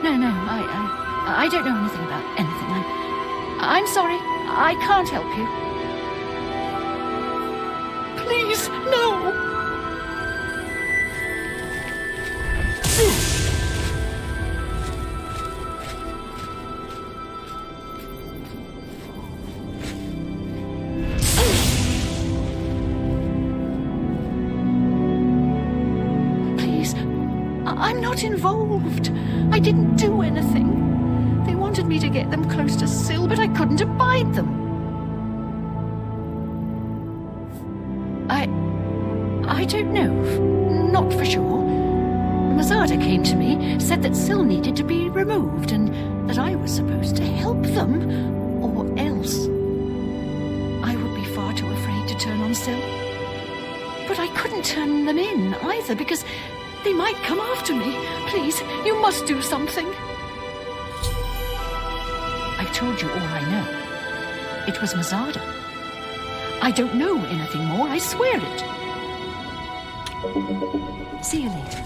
No, I don't know anything about anything. I'm sorry. I can't help you. Please, no! I'm not involved. I didn't do anything. They want wanted me to get them close to Syl, but I couldn't abide them. I don't know. Not for sure. Mazada came to me, said that Syl needed to be removed, and that I was supposed to help them, or else I would be far too afraid to turn on Syl. But I couldn't turn them in either, because they might come after me. Please, you must do something. I've told you all I know. It was Mazada. I don't know anything more, I swear it. See you later.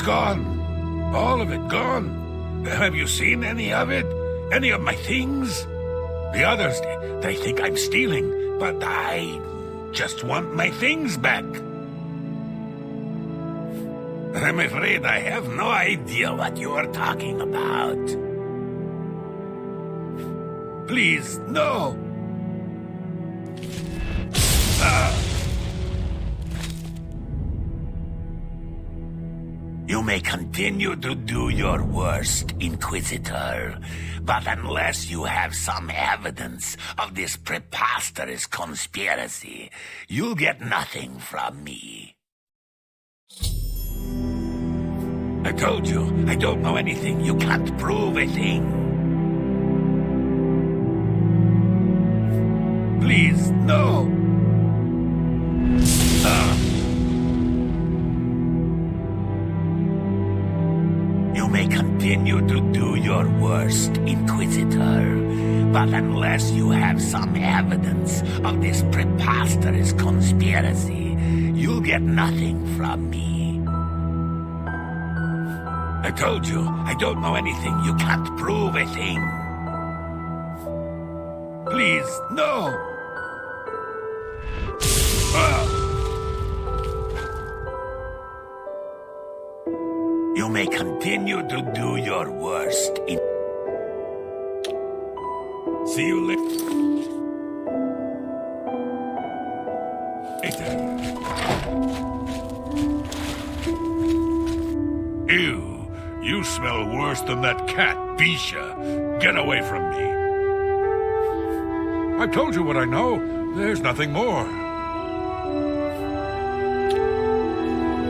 Gone. All of it gone. Have you seen any of it? Any of my things? The others, they think I'm stealing, but I just want my things back. I'm afraid I have no idea what you are talking about. Please, no. You may continue to do your worst, Inquisitor, but unless you have some evidence of this preposterous conspiracy, you'll get nothing from me. I told you, I don't know anything. You can't prove a thing. Please, no. You may continue to do your worst, Inquisitor, but unless you have some evidence of this preposterous conspiracy, you'll get nothing from me. I told you, I don't know anything. You can't prove a thing. Please, no. You may continue to do your worst. See you later. Ew, you smell worse than that cat, Bisha. Get away from me. I've told you what I know. There's nothing more.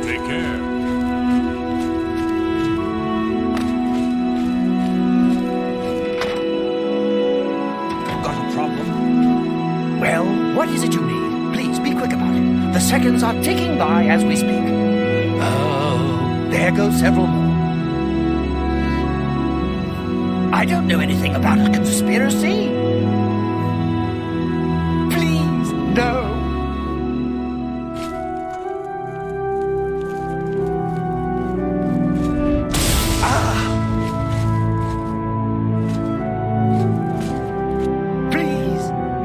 Take care. Well, what is it you need? Please, be quick about it. The seconds are ticking by as we speak. Oh, there go several more. I don't know anything about a conspiracy. Please, no.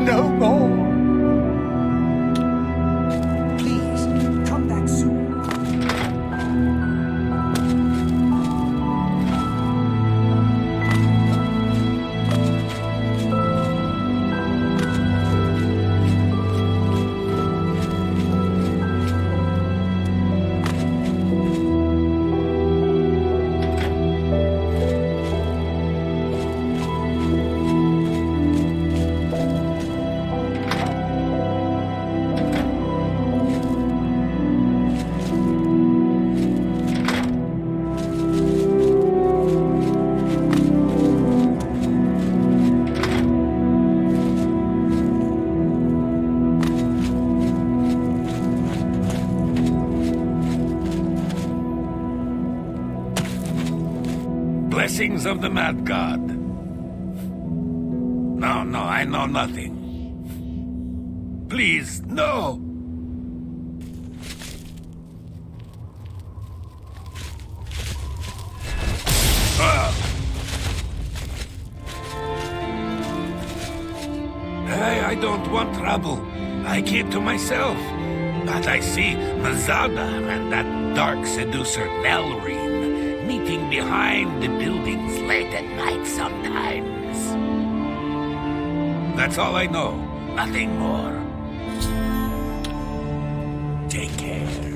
No more. Please, come back soon. blessings of the Mad God. No, I know nothing. Please, no! I don't want trouble. I keep to myself. But I see Mazada and that dark seducer Nelrine meeting behind the buildings late at night sometimes. That's all I know. Nothing more. Take care.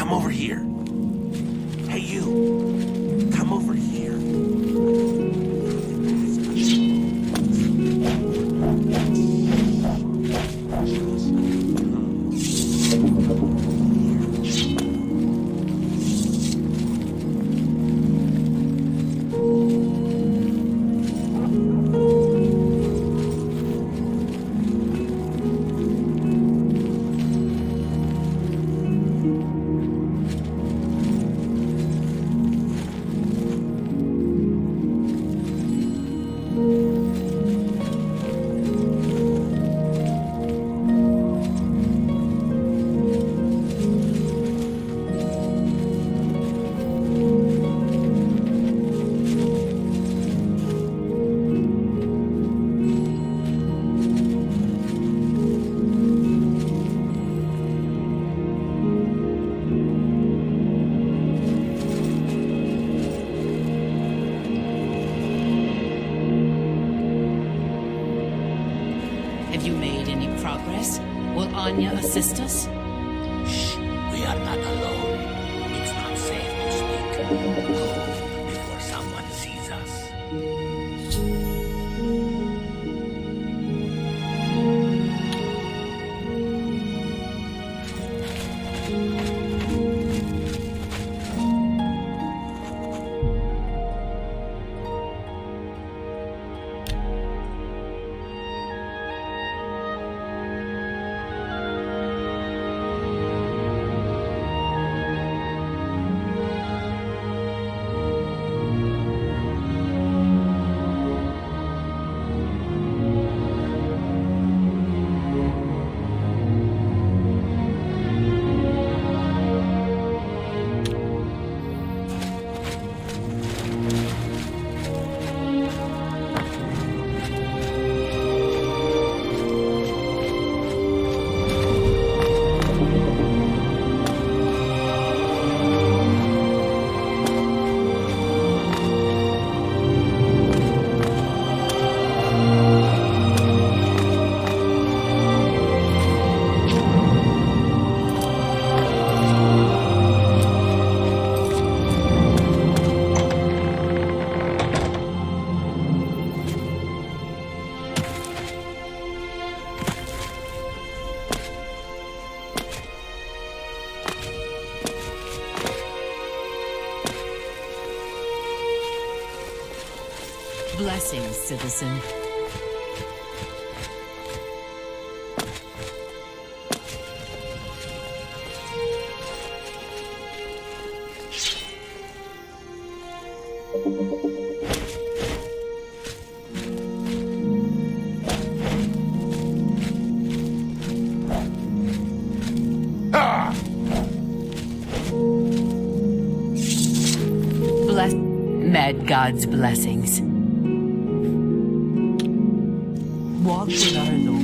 Come over here. Hey, you. Come over here. Anya assist us? Shh, we are not alone. It's not safe to speak. Go before someone sees us. Blessings, citizen. Mad God's blessings. Walk with our Lord.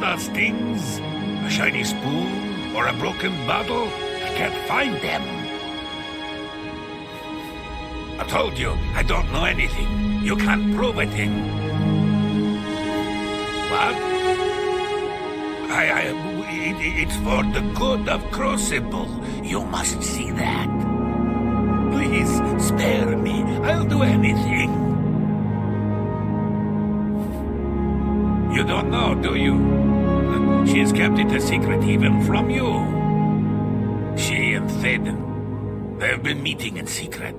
those things? A shiny spoon or a broken bottle? I can't find them. I told you, I don't know anything. You can't prove a thing. What? It's for the good of Crucible. You must see that. Please, spare me. I'll do anything. You don't know, do you? She has kept it a secret even from you. She and Théden, they've been meeting in secret.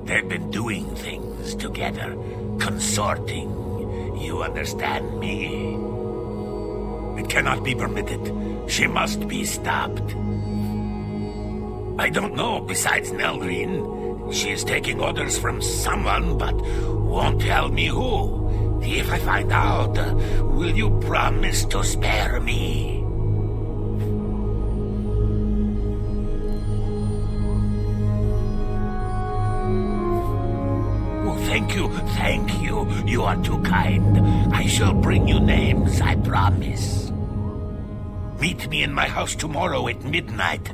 They've been doing things together, consorting. You understand me? It cannot be permitted. She must be stopped. I don't know, besides Neldrine. She is taking orders from someone, but won't tell me who. If I find out, will you promise to spare me? Oh, thank you, thank you. You are too kind. I shall bring you names, I promise. Meet me in my house tomorrow at midnight.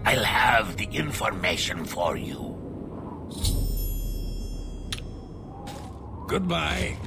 I'll have the information for you. Goodbye.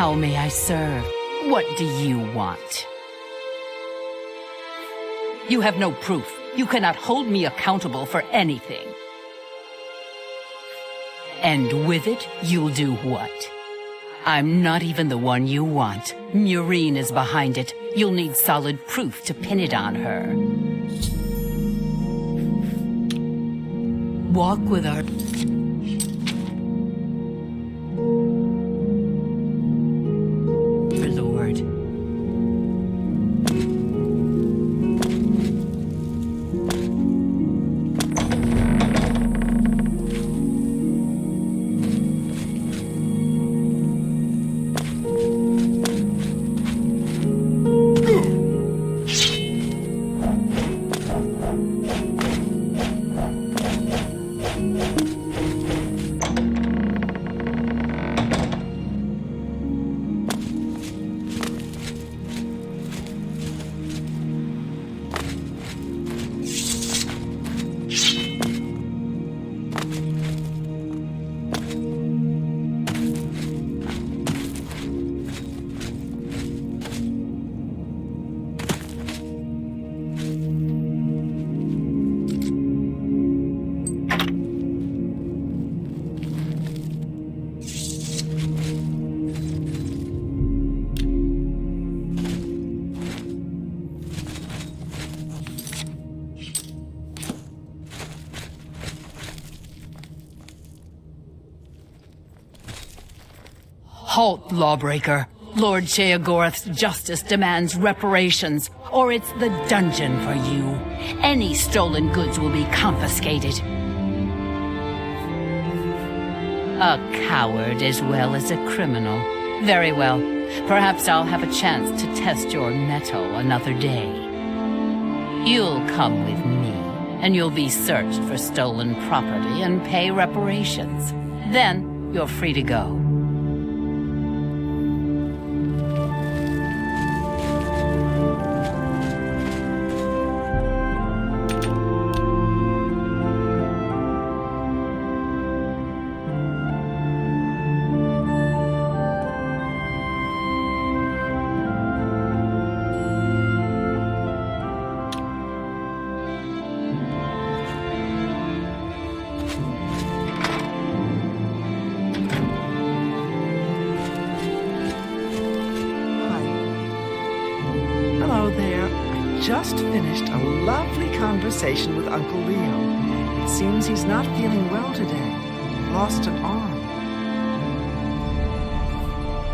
How may I serve? What do you want? You have no proof. You cannot hold me accountable for anything. And with it, you'll do what? I'm not even the one you want. Murine is behind it. You'll need solid proof to pin it on her. Walk with our... Lord. Halt, lawbreaker. Lord Sheogorath's justice demands reparations, or it's the dungeon for you. Any stolen goods will be confiscated. A coward as well as a criminal. Very well. Perhaps I'll have a chance to test your mettle another day. You'll come with me, and you'll be searched for stolen property and pay reparations. Then you're free to go. Just finished a lovely conversation with Uncle Leo. It seems he's not feeling well today. Lost an arm.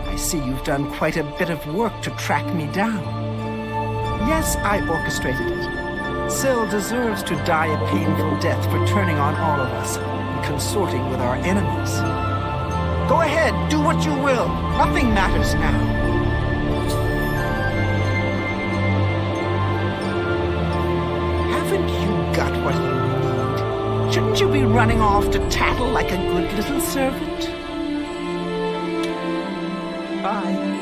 I see you've done quite a bit of work to track me down. Yes, I orchestrated it. Syl deserves to die a painful death for turning on all of us and consorting with our enemies. Go ahead, do what you will. Nothing matters now. Got what you need. Shouldn't you be running off to tattle like a good little servant? Bye.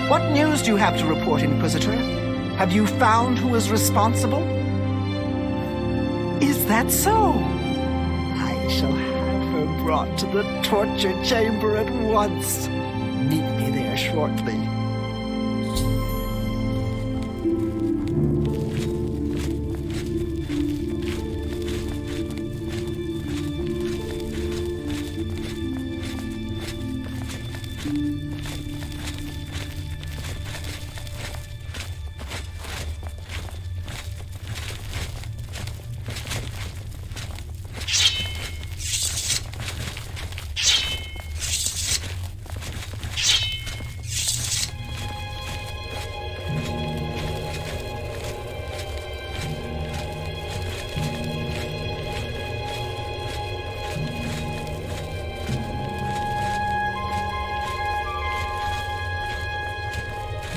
What news do you have to report, Inquisitor? Have you found who is responsible? Is that so? I shall have her brought to the torture chamber at once. Meet me there shortly.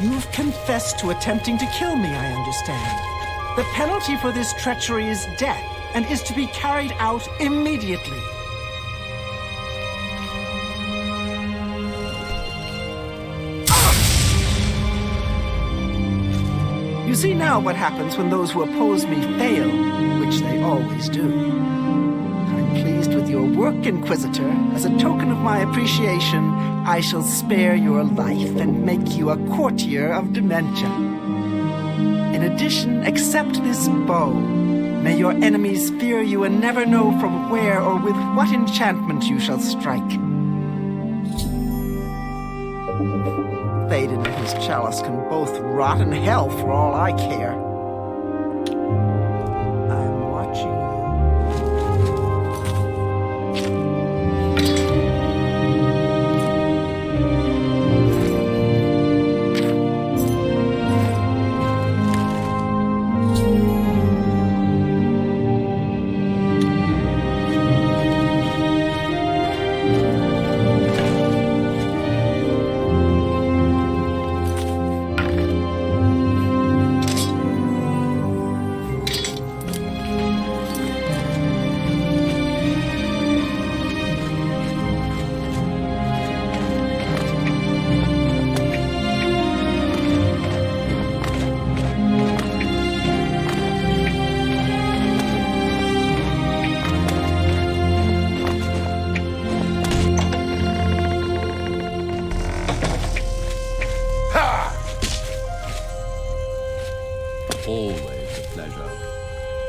You've confessed to attempting to kill me, I understand. The penalty for this treachery is death, and is to be carried out immediately. You see now what happens when those who oppose me fail, which they always do. I'm pleased with your work, Inquisitor. As a token of my appreciation, I shall spare your life and make you a courtier of dementia. In addition, accept this bow. May your enemies fear you and never know from where or with what enchantment you shall strike. Théoden and his chalice can both rot in hell for all I care. I'm watching you.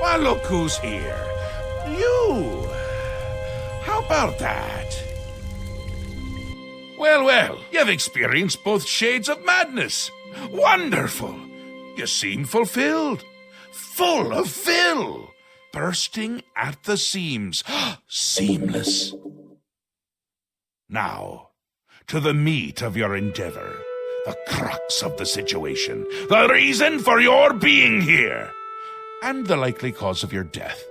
Why, look who's here. You. How about that? Well, well, you've experienced both shades of madness. Wonderful. You seem fulfilled. Full of fill. Bursting at the seams. Seamless. Now, to the meat of your endeavor. The crux of the situation. The reason for your being here. And the likely cause of your death.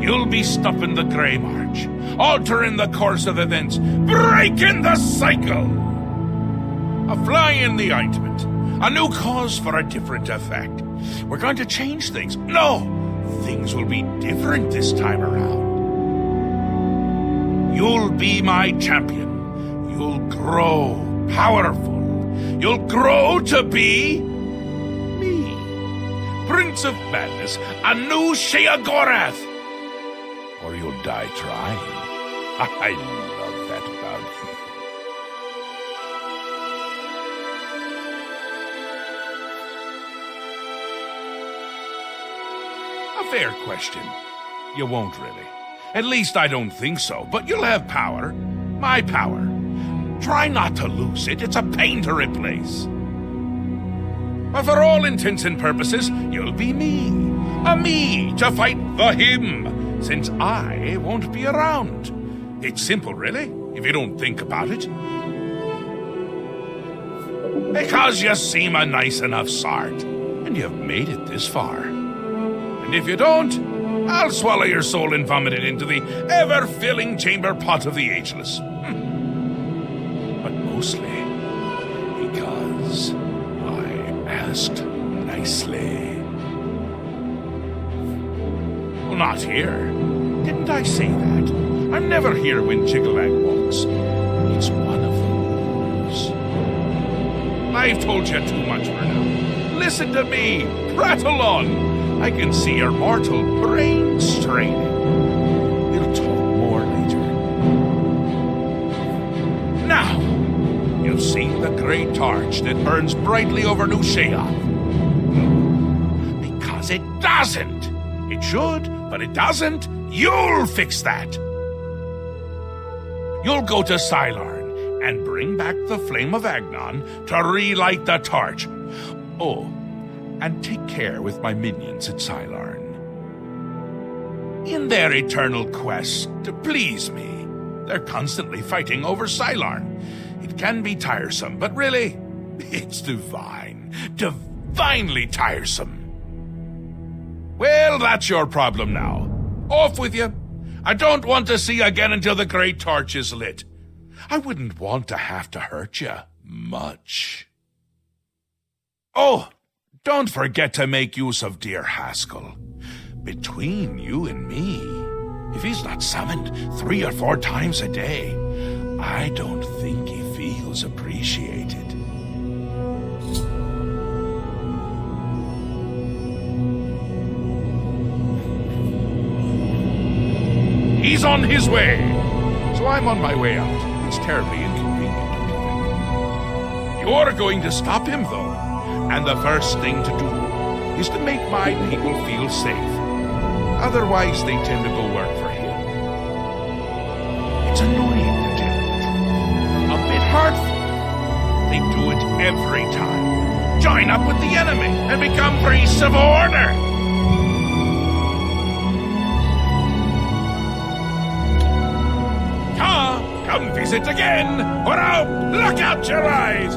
You'll be stopping the Grey March, altering the course of events, breaking the cycle. A fly in the ointment, a new cause for a different effect. We're going to change things. No, things will be different this time around. You'll be my champion. You'll grow powerful. You'll grow to be me, Prince of Madness, a new Sheogorath. Or you'll die trying. I love that about you. A fair question. You won't really. At least I don't think so, but you'll have power. My power. Try not to lose it. It's a pain to replace. But for all intents and purposes, you'll be me. A me to fight the him. Since I won't be around. It's simple, really, if you don't think about it. Because you seem a nice enough sort, and you've made it this far. And if you don't, I'll swallow your soul and vomit it into the ever-filling chamber pot of the ageless. But mostly because I asked nicely. Well, not here. Didn't I say that? I'm never here when Jiggalag walks. It's one of the rules. I've told you too much for now. Listen to me. Prattle on. I can see your mortal brain straining. We'll talk more later. Now, you've seen the great torch that burns brightly over New Sheoth. Because it doesn't. It should, but it doesn't. You'll fix that. You'll go to Cylorn and bring back the flame of Agnon to relight the torch. Oh, and take care with my minions at Cylorn. In their eternal quest to please me, they're constantly fighting over Cylorn. It can be tiresome, but really, it's divine. Divinely tiresome. Well, that's your problem now. Off with you. I don't want to see you again until the great torch is lit. I wouldn't want to have to hurt you much. Oh, don't forget to make use of dear Haskell. Between you and me, if he's not summoned 3 or 4 times a day, I don't think he feels appreciated. He's on his way. So I'm on my way out. It's terribly inconvenient, don't you think? You're going to stop him, though. And the first thing to do is to make my people feel safe. Otherwise, they tend to go work for him. It's annoying to tell the truth. A bit hurtful. They do it every time. Join up with the enemy and become priests of order. Come visit again, or I'll pluck out your eyes!